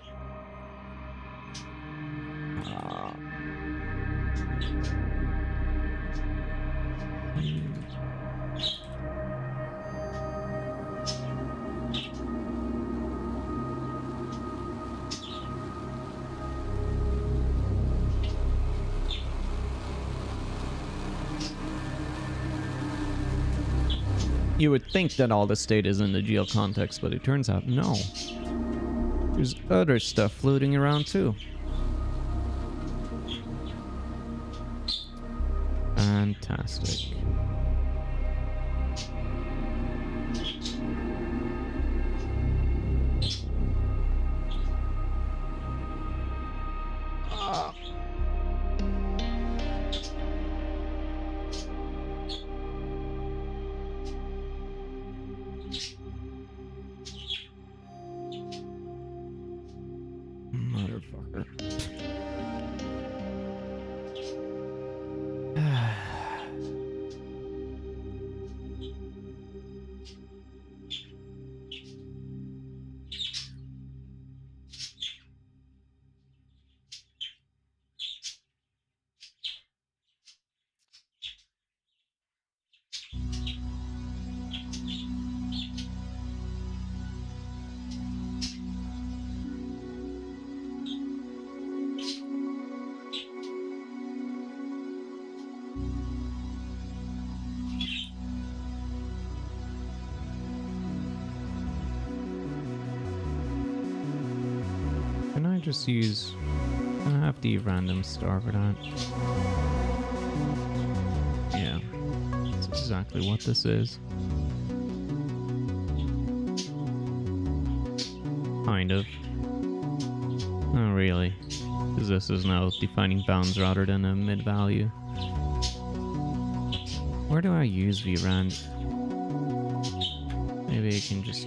You would think that all the state is in the GL context, but it turns out no. There's other stuff floating around too. Fantastic. Motherfucker. Can I just use... Can I have the random star for that? Yeah. That's exactly what this is. Kind of. Not really. Because this is now defining bounds rather than a mid-value. Where do I use vrand? Maybe I can just...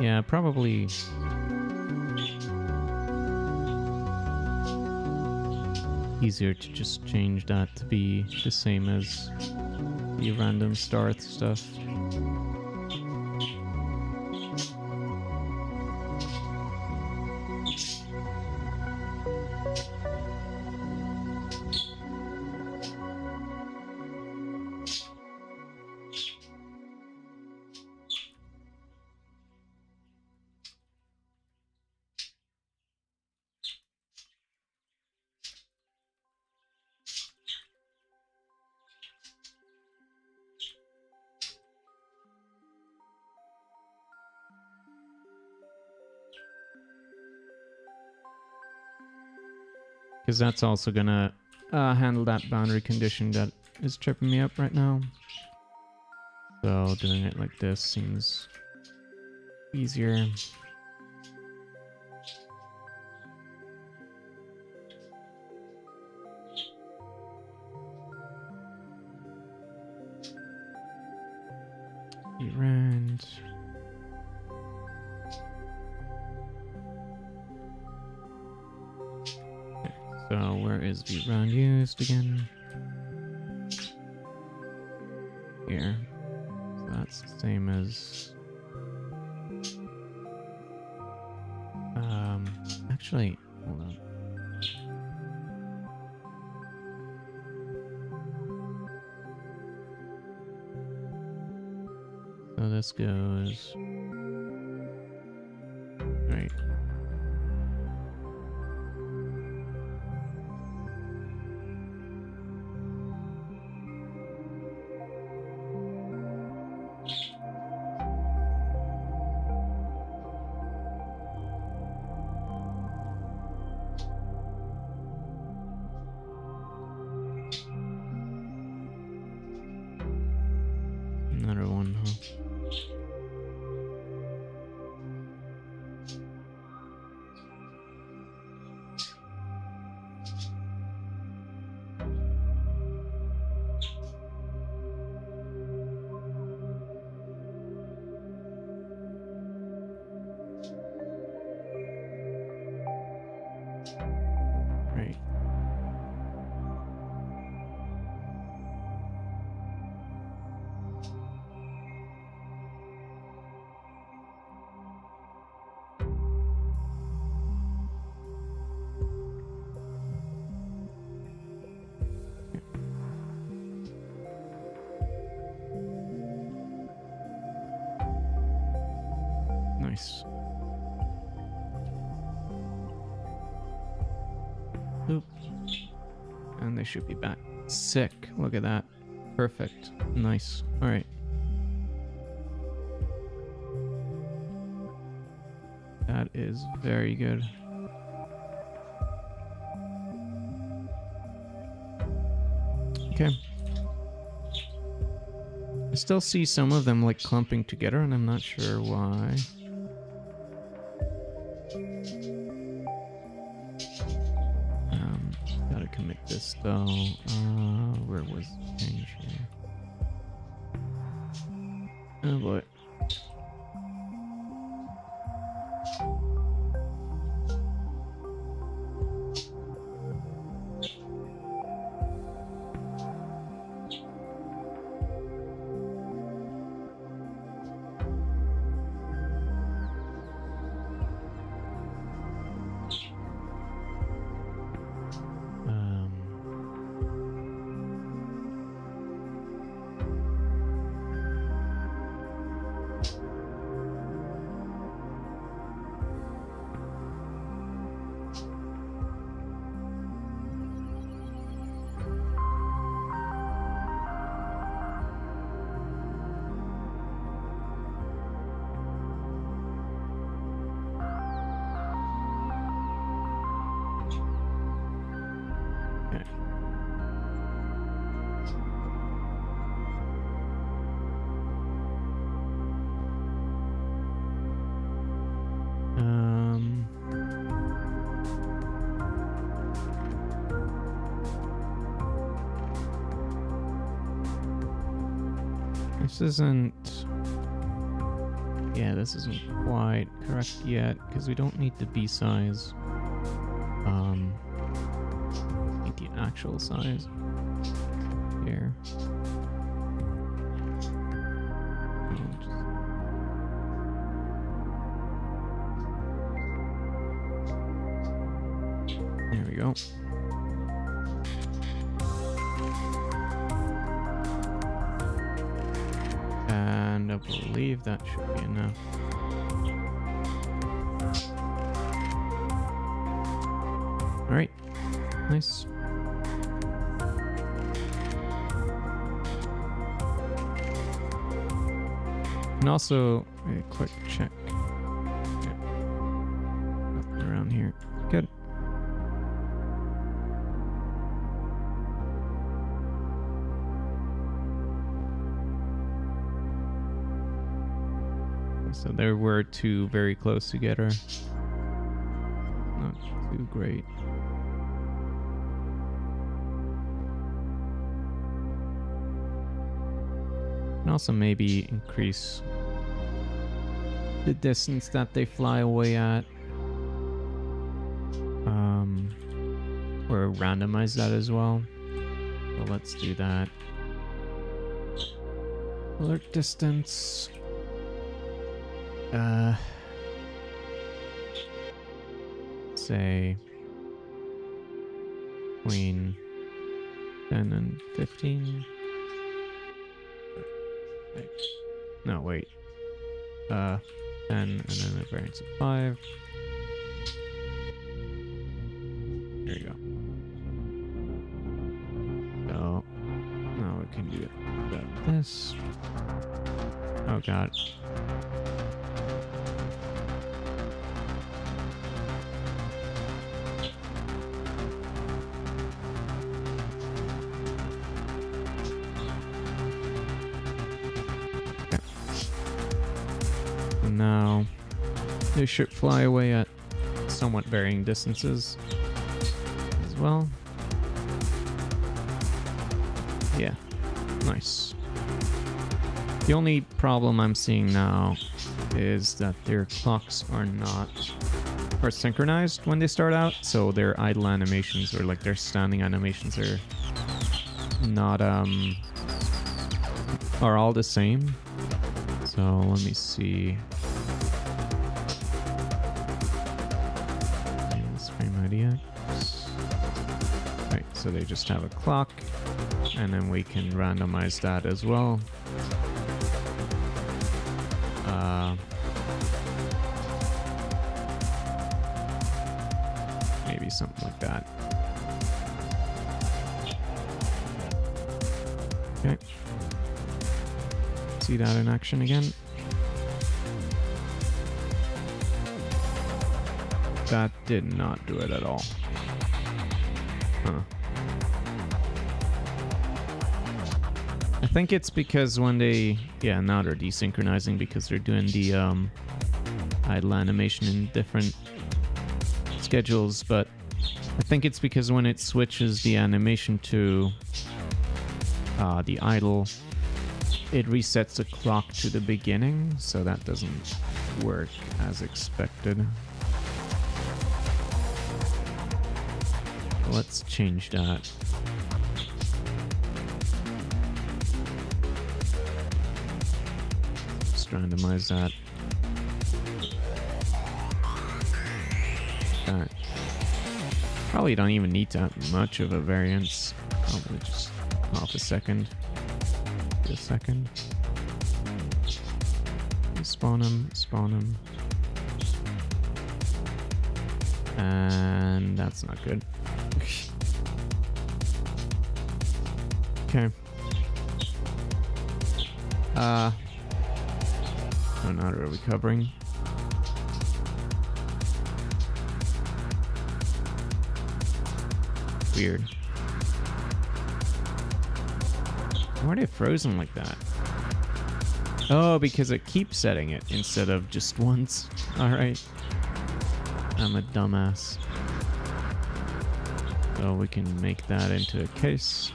Yeah, probably easier to just change that to be the same as the random start stuff. Because that's also gonna handle that boundary condition that is tripping me up right now. So doing it like this seems easier. Vrand. So where is vrand used again? Here. So that's the same as... Actually, hold on. So this goes... Right. Right. Nice. Oop. And they should be back. Sick. Look at that. Perfect. Nice. All right. That is very good. Okay. I still see some of them like clumping together, and I'm not sure why. Gotta commit this though. Where was the change here? Oh boy. This isn't... Yeah, this isn't quite correct yet, because we don't need the B size. Need the actual size. Here. There we go. And I believe that should be enough. Alright, nice. And also, a quick check. Yeah. Nothing around here. Good. So there were two very close together. Not too great. And also maybe increase the distance that they fly away at. Or randomize that as well. So let's do that. Alert distance. Say between 10 and 15. No, wait. 10 and then a variance of 5. There you go. So now we can do this. Oh god. now they should fly away at somewhat varying distances as well. Yeah, nice. The only problem I'm seeing now is that their clocks are synchronized when they start out, so their idle animations or like their standing animations are not are all the same. So let me see. Let's frame IDX. Right, so they just have a clock, and then we can randomize that as well. Maybe something like that. Okay. See that in action again. That did not do it at all. Huh. I think it's because when they... Yeah, now they're desynchronizing because they're doing the idle animation in different schedules, but I think it's because when it switches the animation to the idle, it resets the clock to the beginning, so that doesn't work as expected. Let's change that. Just randomize that. That. Probably don't even need that much of a variance. Probably just half a second. A second. Spawn them. And that's not good. Okay. Oh, now they're recovering. Weird. Why are they frozen like that? Oh, because it keeps setting it instead of just once. Alright. I'm a dumbass. So we can make that into a case.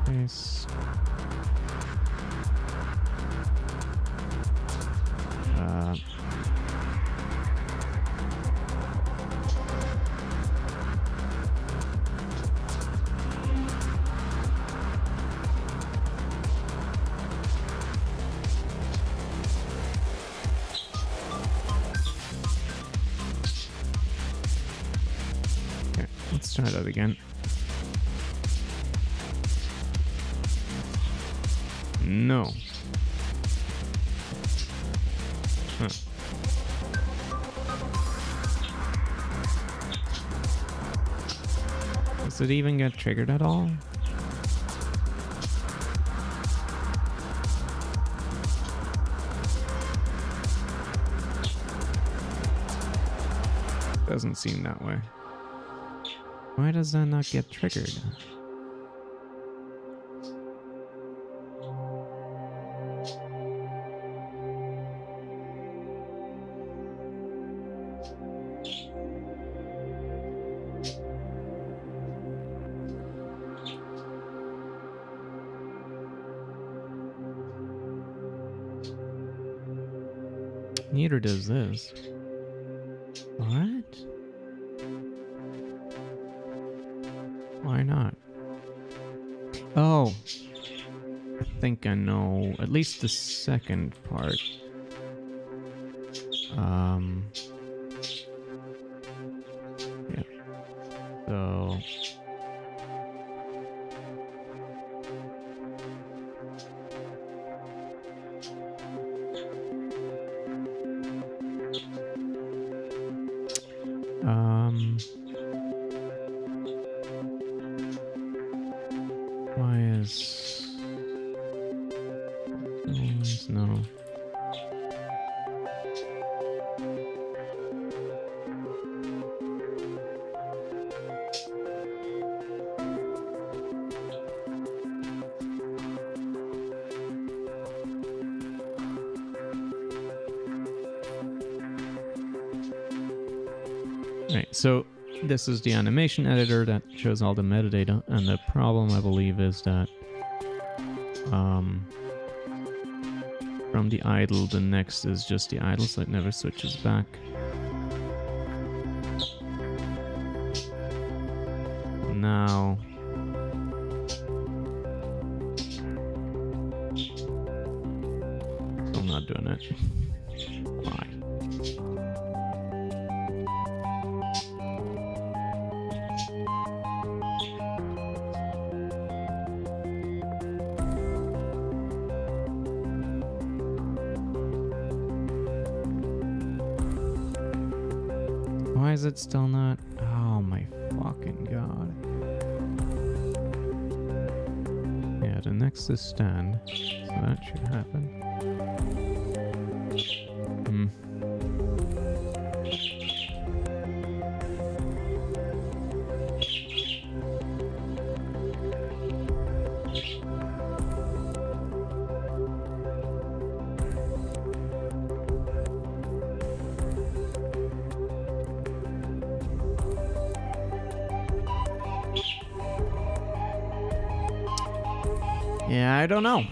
Case. Let's try that again. No. Huh. Does it even get triggered at all? Doesn't seem that way. Why does that not get triggered? Neither does this. What? Why not? Oh, I think I know at least the second part. Yeah. So. Why is... No. Right, so this is the animation editor that shows all the metadata, and the problem, I believe, is that from the idle, the next is just the idle, so it never switches back. Now... still not doing it. Why? Why is it still not? Oh my fucking god. Yeah, the next is stand, so that should happen. Yeah, I don't know.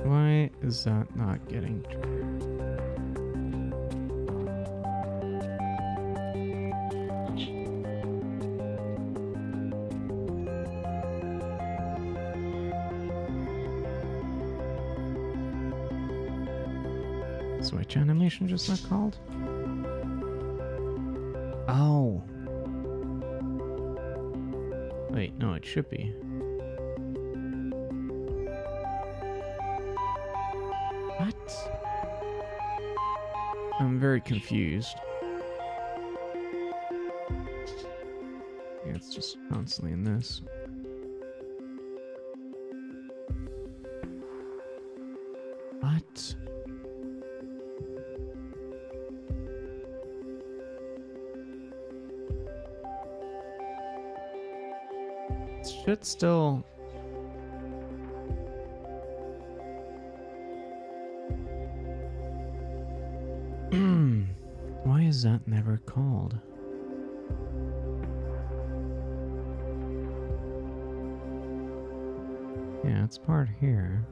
Why is that not getting triggered? Switch animation just not called? Oh. Wait, no, it should be. What? I'm very confused. Yeah, it's just constantly in this. What? Should still... Why is that never called? Yeah, it's part here.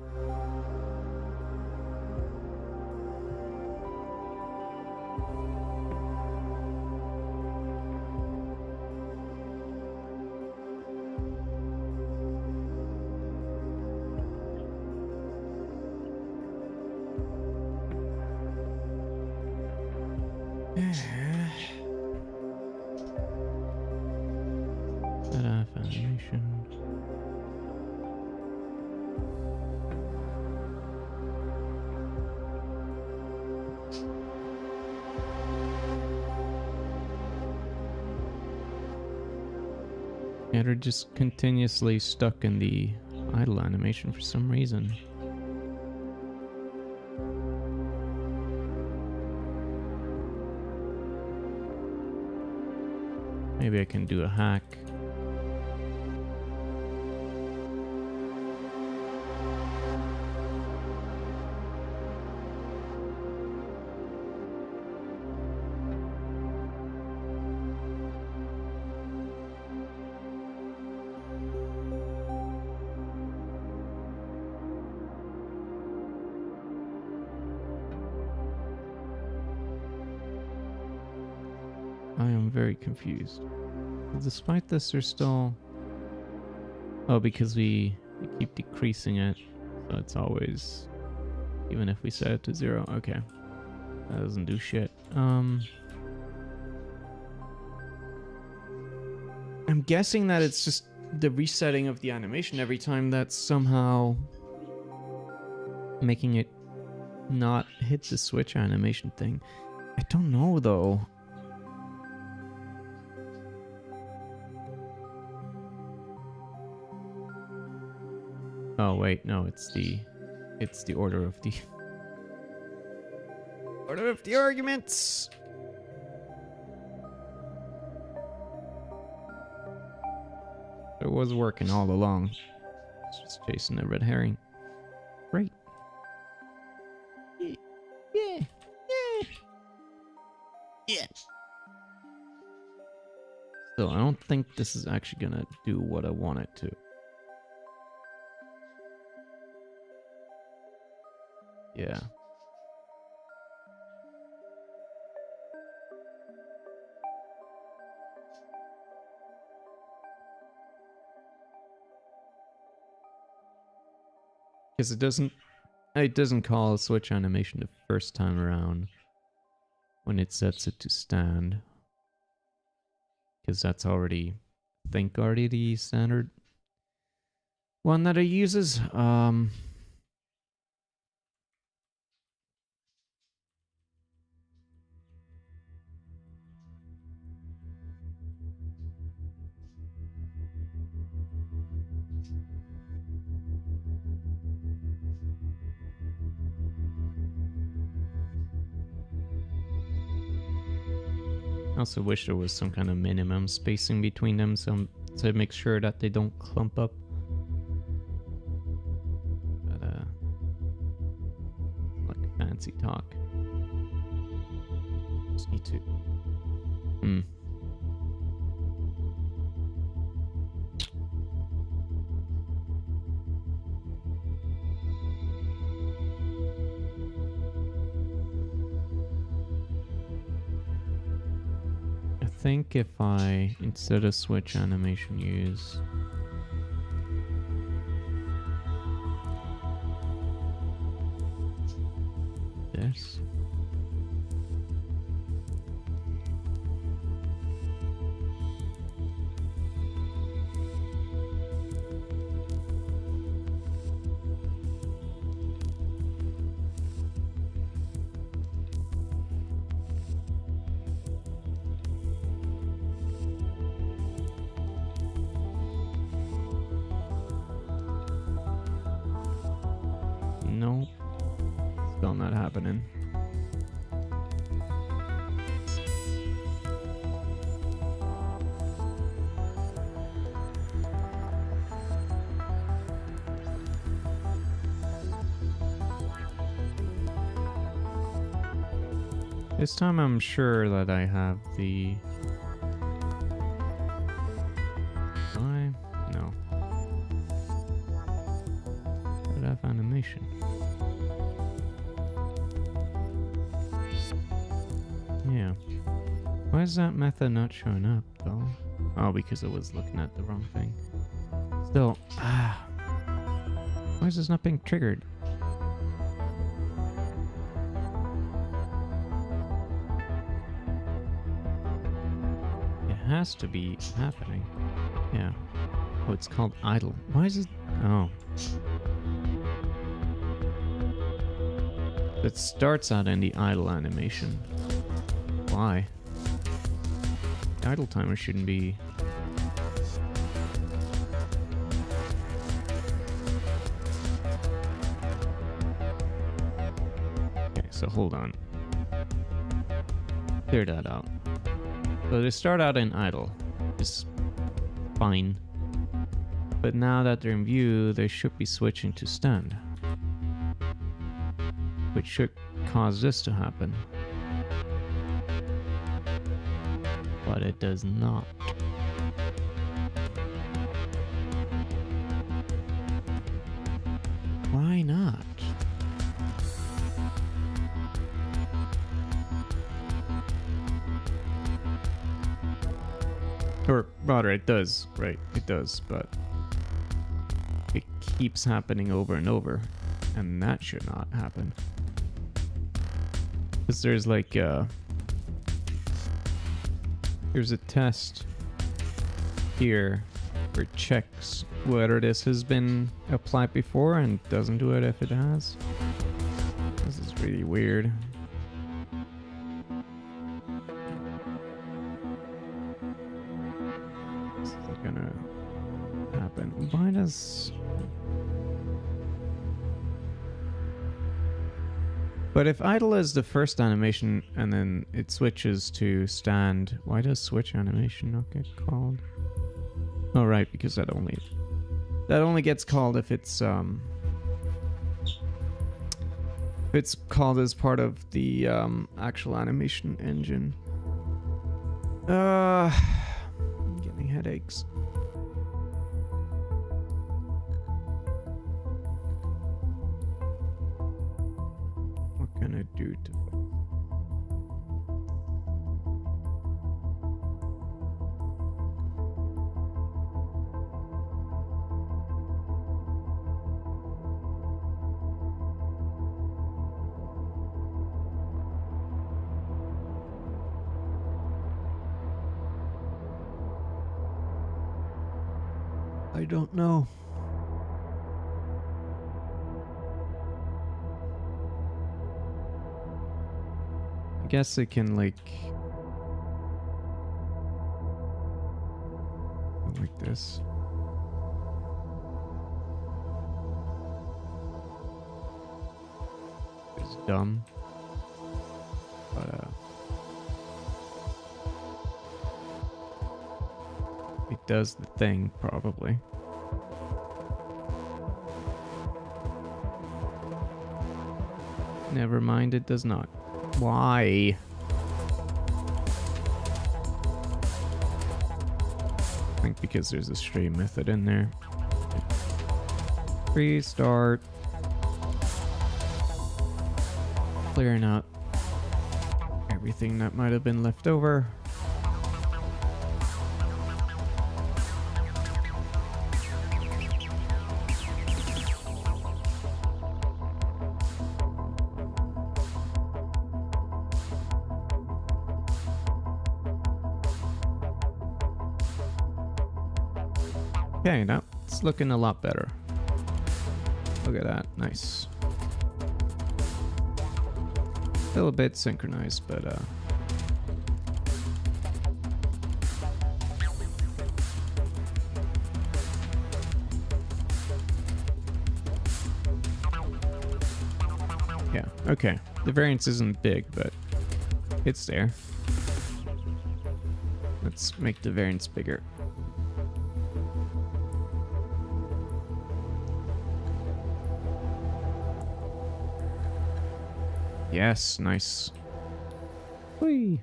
Set off animation. Yeah, they're just continuously stuck in the idle animation for some reason. Maybe I can do a hack. I am very confused. Despite this, there's still... Oh, because we keep decreasing it, so it's always... Even if we set it to 0, okay. That doesn't do shit. I'm guessing that it's just the resetting of the animation every time that's somehow making it not hit the switch animation thing. I don't know, though. Oh wait, no, it's the order of the arguments. was working all along. Just chasing a red herring. Great. Yeah. So I don't think this is actually gonna do what I want it to. Yeah. Because it doesn't call a switch animation the first time around when it sets it to stand. Because that's already, I think, already the standard one that it uses. I also wish there was some kind of minimum spacing between them to make sure that they don't clump up. But, like fancy talk. Just need to... I think if I, instead of switch animation, use this. Nope. Still not happening. This time I'm sure that I have the... No. I have animation. Yeah. Why is that method not showing up, though? Oh, because I was looking at the wrong thing. Still, why is this not being triggered? It has to be happening. Yeah. Oh, it's called idle. Why is it... Oh. It starts out in the idle animation. Why? The idle timer shouldn't be... Okay, so hold on. Clear that out. So they start out in idle. It's fine. But now that they're in view, they should be switching to stand. Which should cause this to happen. But it does not. Why not? Or rather, it does, right? It does, but it keeps happening over and over, and that should not happen. Because there's like here's a test here where it checks whether this has been applied before and doesn't do it if it has. This is really weird. This isn't gonna happen. Why does... But if idle is the first animation and then it switches to stand, why does switch animation not get called? Oh, right, because that only gets called if it's called as part of the actual animation engine. I'm getting headaches. What can I do to... I don't know. I guess it can like this. It's dumb. But it does the thing probably. Never mind, it does not. Why? I think because there's a stream method in there. Restart. Clearing up everything that might have been left over. Okay, now it's looking a lot better. Look at that, nice. Still a bit synchronized, but yeah, okay. The variance isn't big, but it's there. Let's make the variance bigger. Yes, nice. Whee.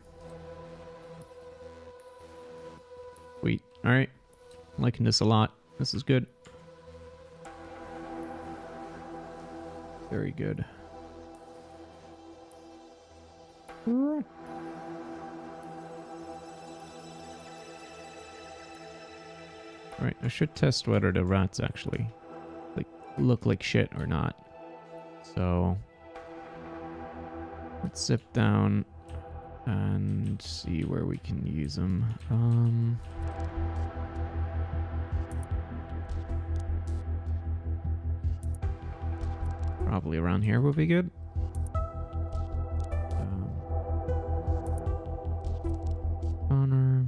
Sweet. Alright. Liking this a lot. This is good. Very good. Alright, I should test whether the rats actually look like shit or not. So let's zip down and see where we can use them. Probably around here would be good. Honor.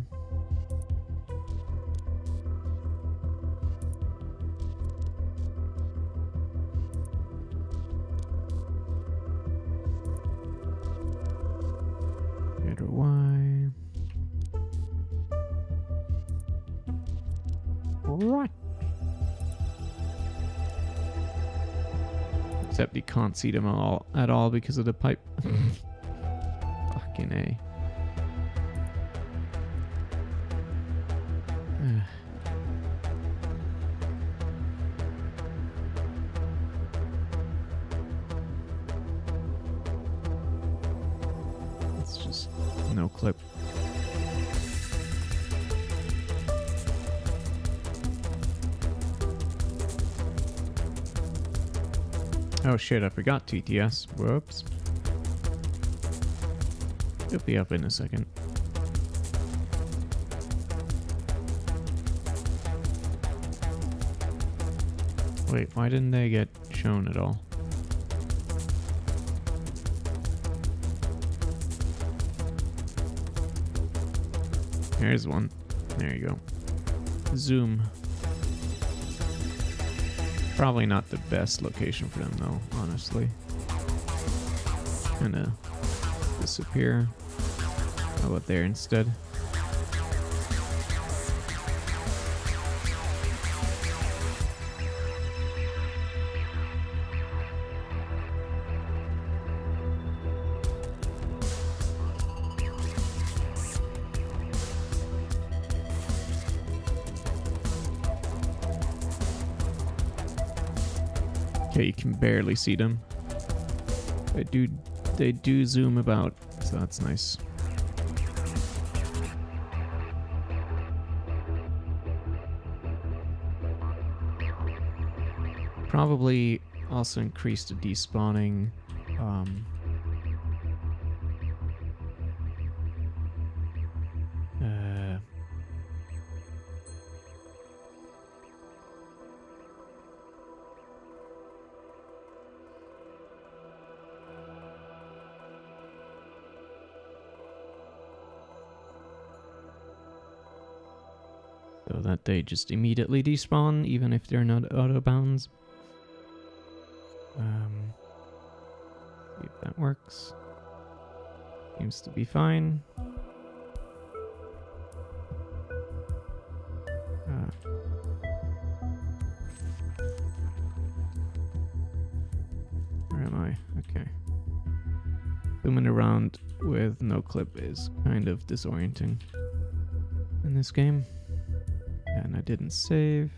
Y. Alright. Except you can't see them at all because of the pipe. Fucking A. It's just no clip. Oh shit, I forgot TTS. Whoops. It'll be up in a second. Wait, why didn't they get shown at all? Here's one. There you go. Zoom. Probably not the best location for them though, honestly. Kinda disappear. How about there instead? Okay, you can barely see them. They do zoom about, so that's nice. Probably also increase the despawning. So that they just immediately despawn, even if they're not auto bounds. See if that works. Seems to be fine. Where am I? Okay. Zooming around with no clip is kind of disorienting in this game. And I didn't save.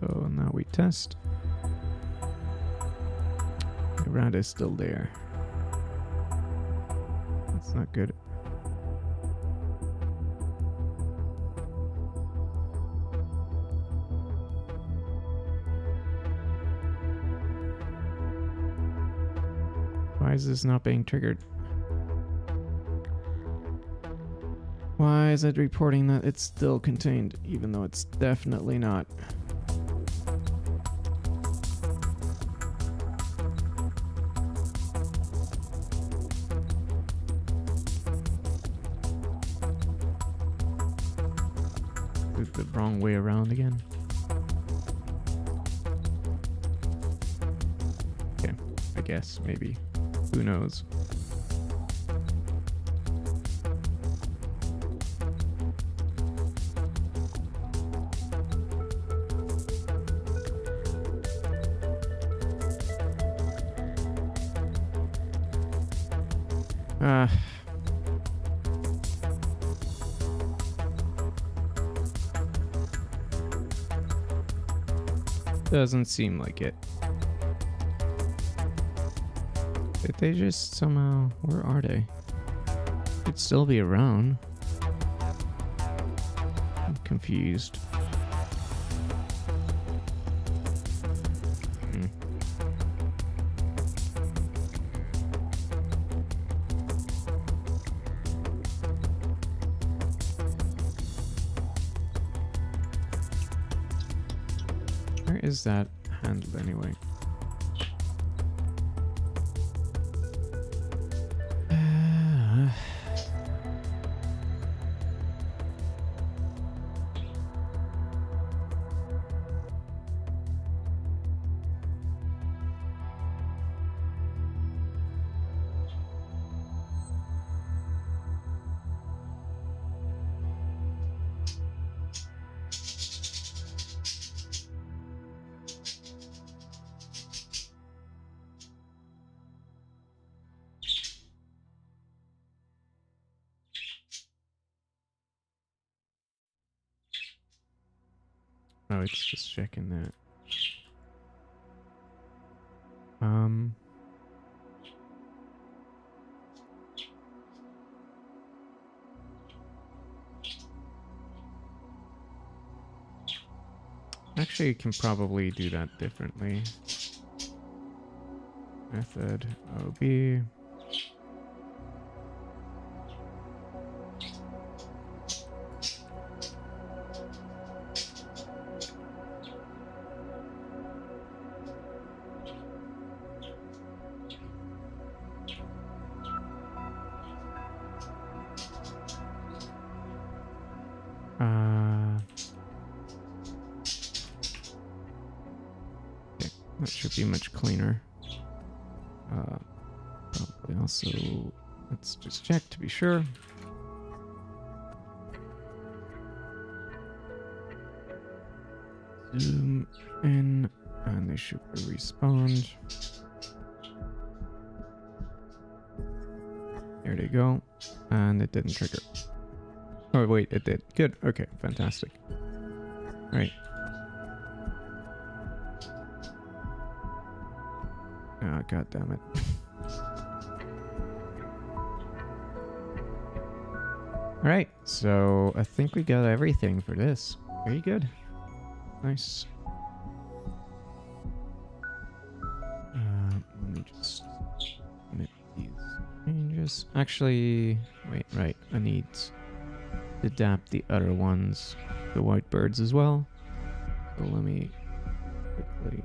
So now we test. The rat is still there. That's not good. Why is this not being triggered? Why is it reporting that it's still contained, even though it's definitely not? The wrong way around again. Okay, I guess, maybe. Who knows? Doesn't seem like it. Did they just somehow... Where are they? Could still be around. I'm confused. Is that handled anyway? Oh, it's just checking that. Actually, you can probably do that differently. Method OB. That should be much cleaner. Also, let's just check to be sure. Zoom in, and they should respawn. There they go. And it didn't trigger. Oh, wait, it did. Good. Okay, fantastic. Right. Ah, god damn it. Alright, so I think we got everything for this. Very good. Nice. Let me just make these changes. Actually, wait, right. I need to adapt the other ones, the white birds as well. So let me quickly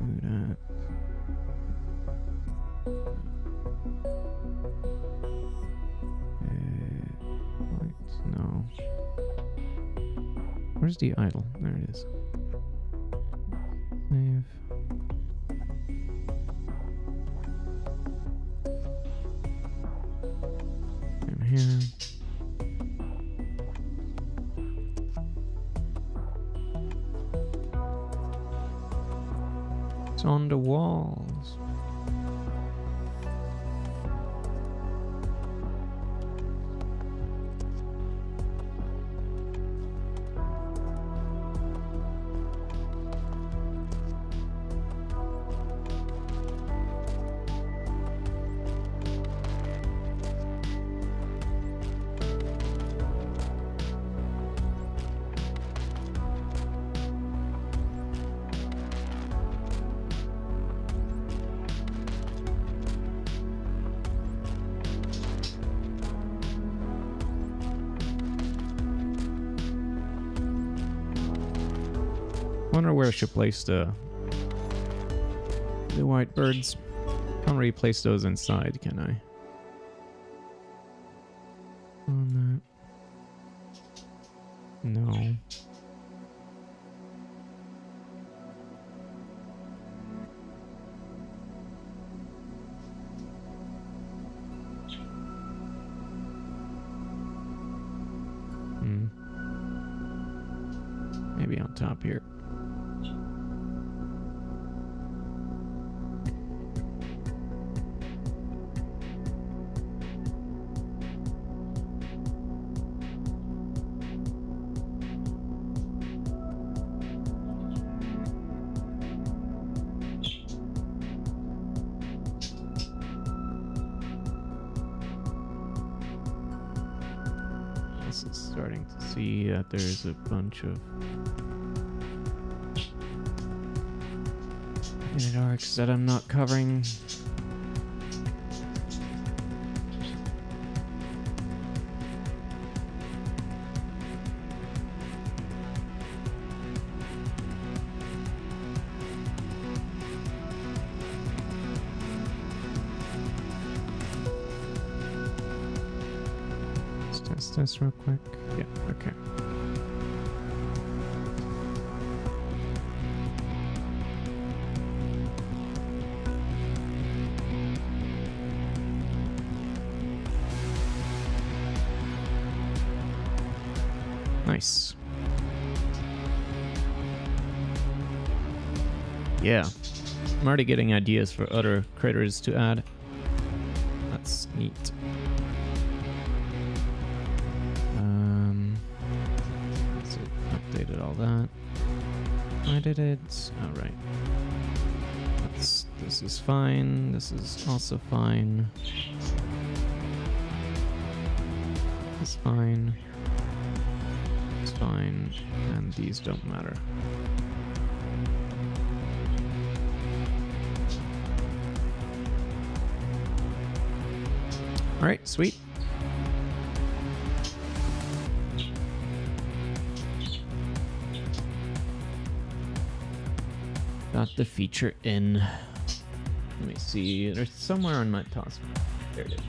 do that. No. Where's the idle? There it is. Save. I'm here. It's on the walls. Wonder where I should place the white birds. Can't really place those inside, can I? On that. No. Maybe on top here. This is starting to see that there's a bunch of unit arcs that I'm not covering. Let's test this real quick. Yeah, okay. Nice. Yeah. I'm already getting ideas for other critters to add. That's neat. So updated all that. I did it. Alright. This is fine. This is also fine. This is fine. Fine, and these don't matter. All right, sweet. Got the feature in. Let me see. There's somewhere on my task. There it is.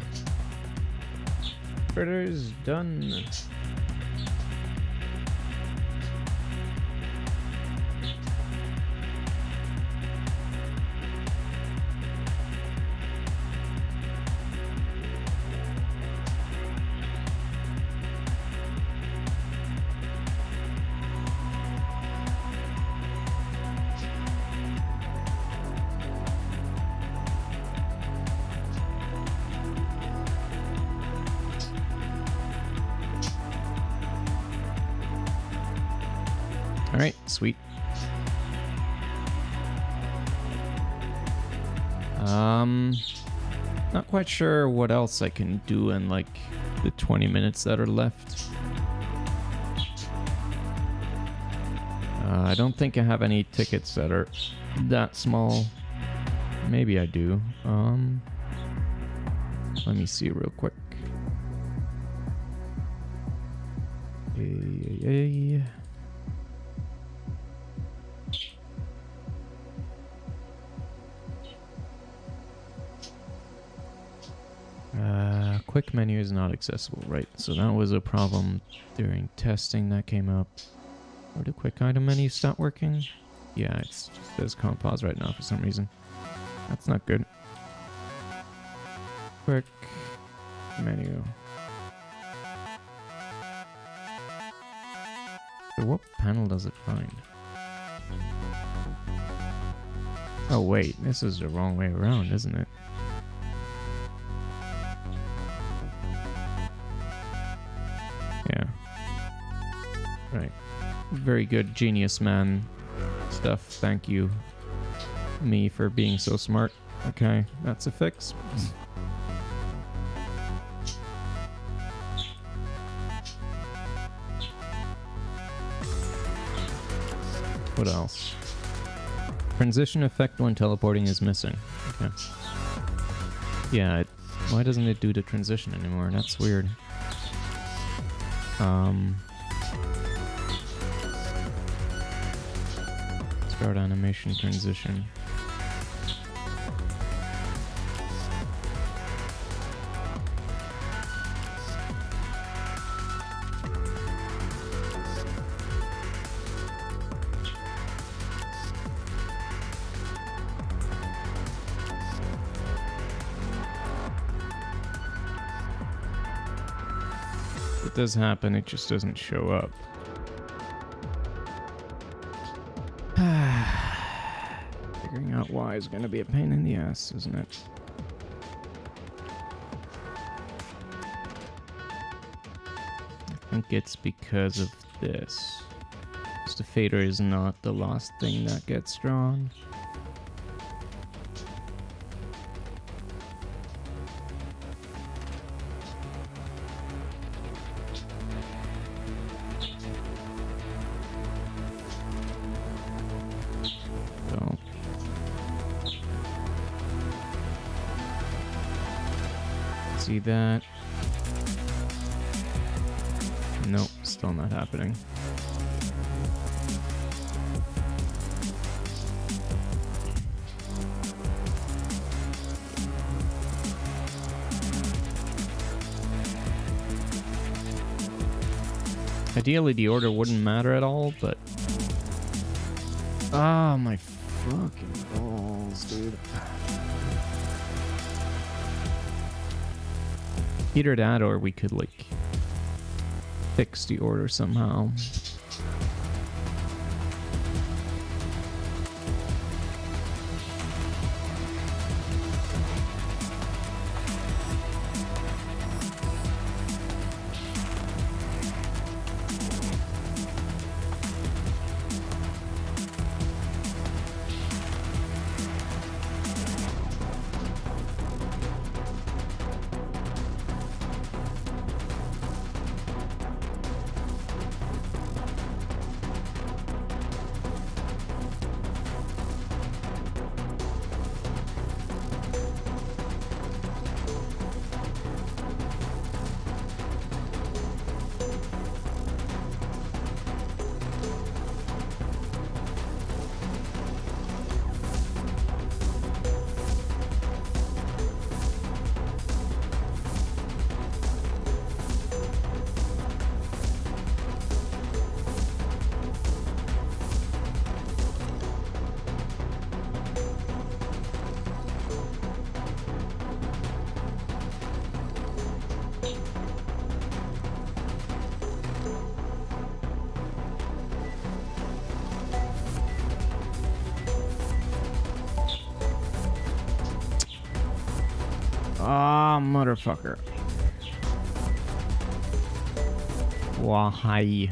Critters done. Alright, sweet. Not quite sure what else I can do in like the 20 minutes that are left. I don't think I have any tickets that are that small. Maybe I do. Let me see real quick. Quick menu is not accessible, right? So that was a problem during testing that came up. Or the quick item menu stop working? Yeah, it's just says can't pause right now for some reason. That's not good. Quick menu. So what panel does it find? Oh wait, this is the wrong way around, isn't it? Yeah. Right. Very good, genius man stuff. Thank you, me, for being so smart. Okay, that's a fix. What else? Transition effect when teleporting is missing. Okay. Yeah, why doesn't it do the transition anymore? That's weird. Start animation transition. It does happen, it just doesn't show up. Figuring out why is going to be a pain in the ass, isn't it? I think it's because of this. Because the fader is not the last thing that gets drawn. See that? Nope, still not happening. Ideally, the order wouldn't matter at all, but... Ah, my fucking balls, dude. Either that, or we could, like, fix the order somehow. Ah, motherfucker. Why?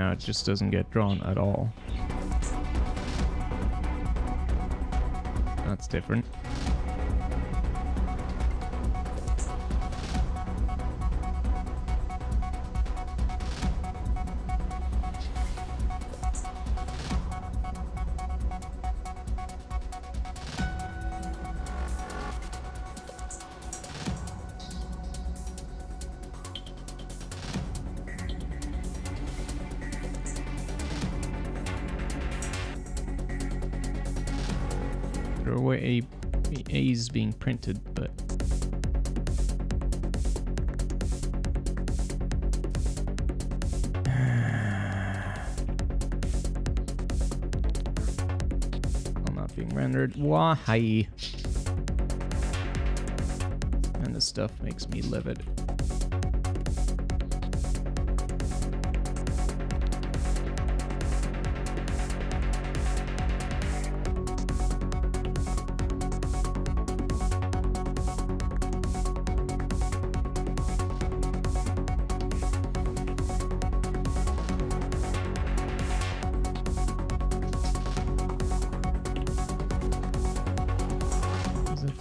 now it just doesn't get drawn at all. That's different. There are way A's being printed, but I'm not being rendered. Why? And this stuff makes me livid.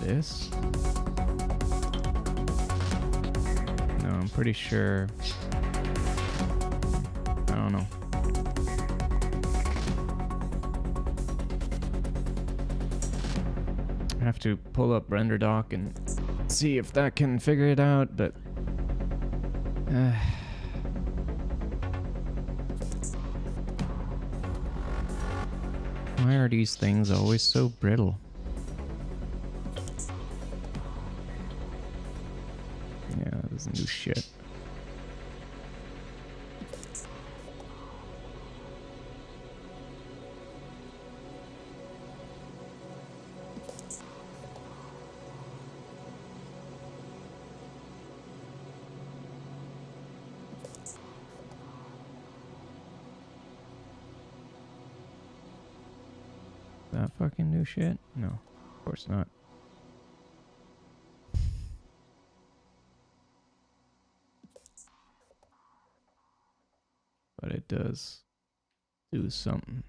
This? No, I'm pretty sure. I don't know. I have to pull up render doc and see if that can figure it out, but why are these things always so brittle? Doesn't do shit. That fucking new shit? No, of course not. But it does do something.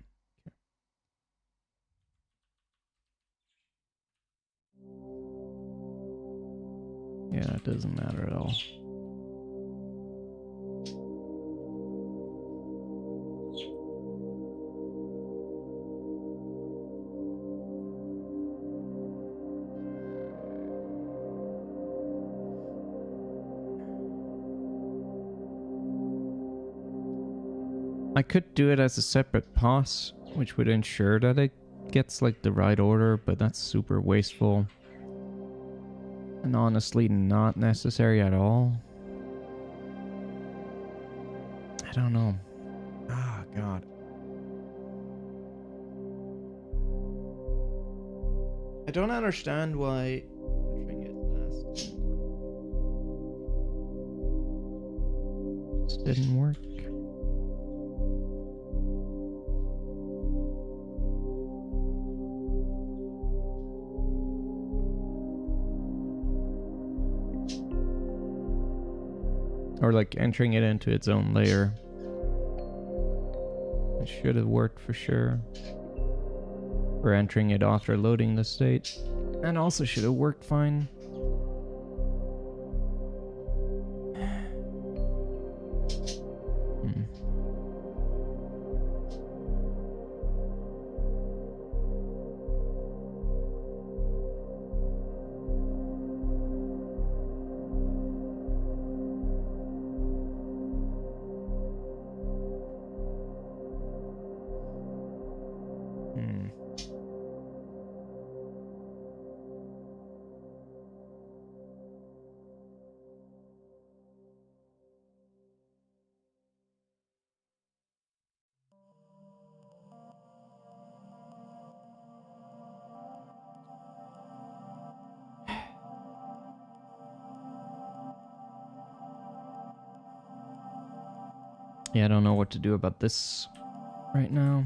Yeah, it doesn't matter at all. I could do it as a separate pass, which would ensure that it gets like the right order, but that's super wasteful. And honestly not necessary at all. I don't know. Ah, God. I don't understand why entering it last just didn't work. Or like entering it into its own layer. It should have worked for sure. Or entering it after loading the state. And also should have worked fine. Yeah, I don't know what to do about this right now.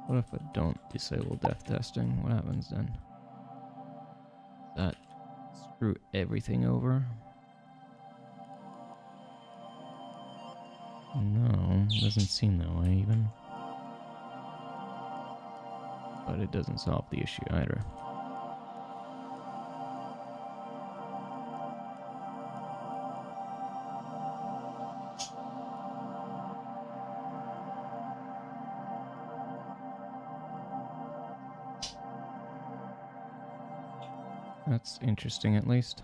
What if I don't disable def testing? What happens then? That screw everything over? No, doesn't seem that way even. But it doesn't solve the issue either. That's interesting, at least.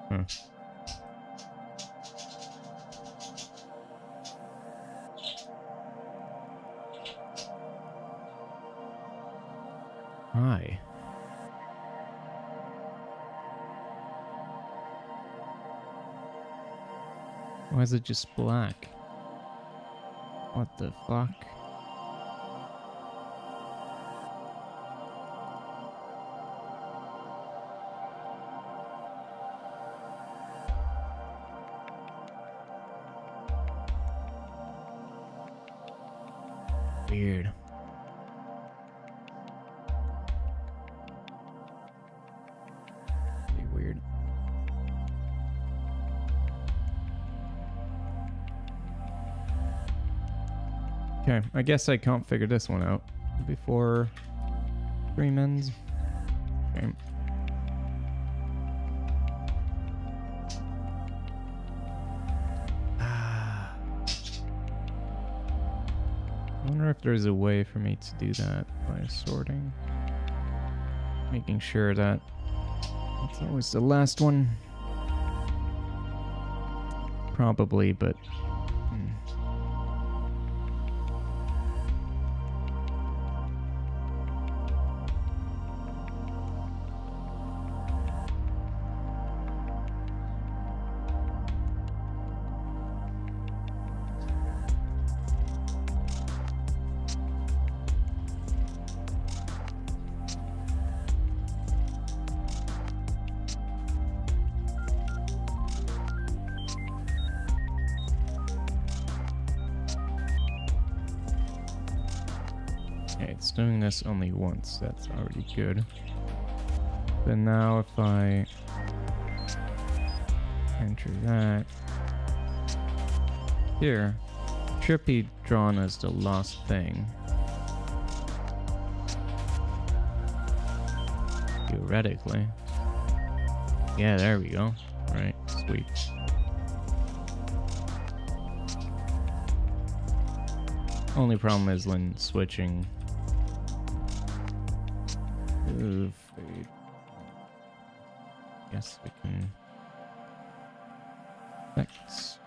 Huh. Hi. Why is it just black? What the fuck? Weird. Pretty weird. Okay, I guess I can't figure this one out before stream ends. Okay. I wonder if there's a way for me to do that by sorting. Making sure that it's always the last one. Probably, but... Okay, it's doing this only once. That's already good. But now if I enter that here, should be drawn as the last thing. Theoretically. Yeah, there we go. Right, sweet. Only problem is when switching. Guess we can. Thanks.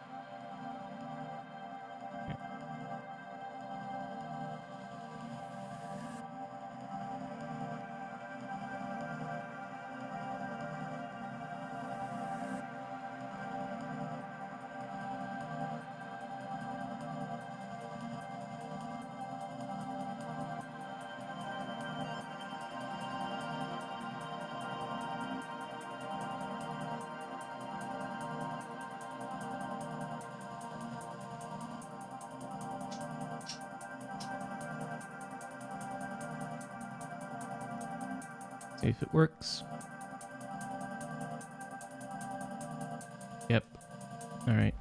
Okay. See if it works. Yep. Alright.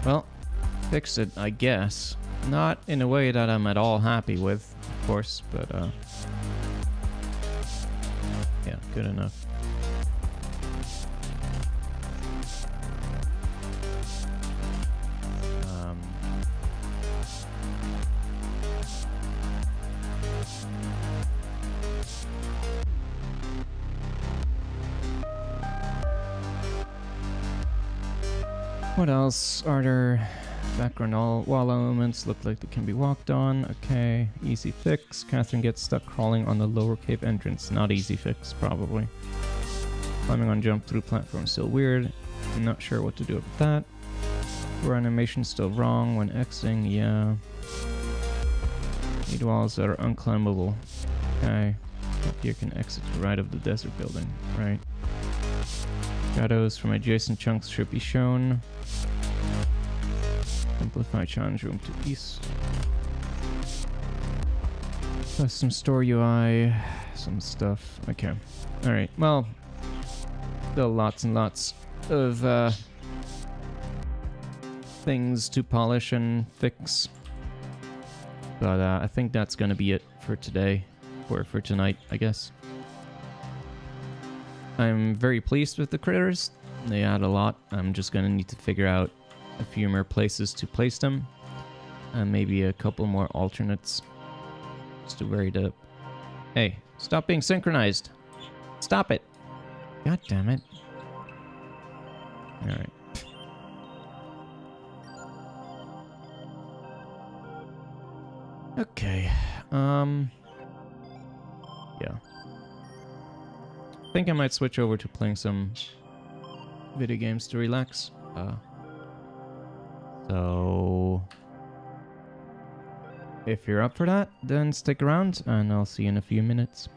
Well, fixed it, I guess. Not in a way that I'm at all happy with, of course, but yeah, good enough. What else are there? Background wall elements look like they can be walked on. Okay, easy fix. Catherine gets stuck crawling on the lower cave entrance. Not easy fix, probably. Climbing on jump through platform still weird. I'm not sure what to do with that. Door animation still wrong when exiting. Yeah. Need walls that are unclimbable. Okay. Up here can exit to the right of the desert building. Right. Shadows from adjacent chunks should be shown. Simplify challenge room to east. Plus some store UI, some stuff. Okay. Alright, well, Still lots and lots of things to polish and fix. But I think that's gonna be it for today, or for tonight, I guess. I'm very pleased with the critters. They add a lot. I'm just gonna need to figure out a few more places to place them, and maybe a couple more alternates just to vary it up. Hey, stop being synchronized. Stop it. God damn it. Alright. Okay. Yeah. I think I might switch over to playing some video games to relax. So if you're up for that, then stick around and I'll see you in a few minutes.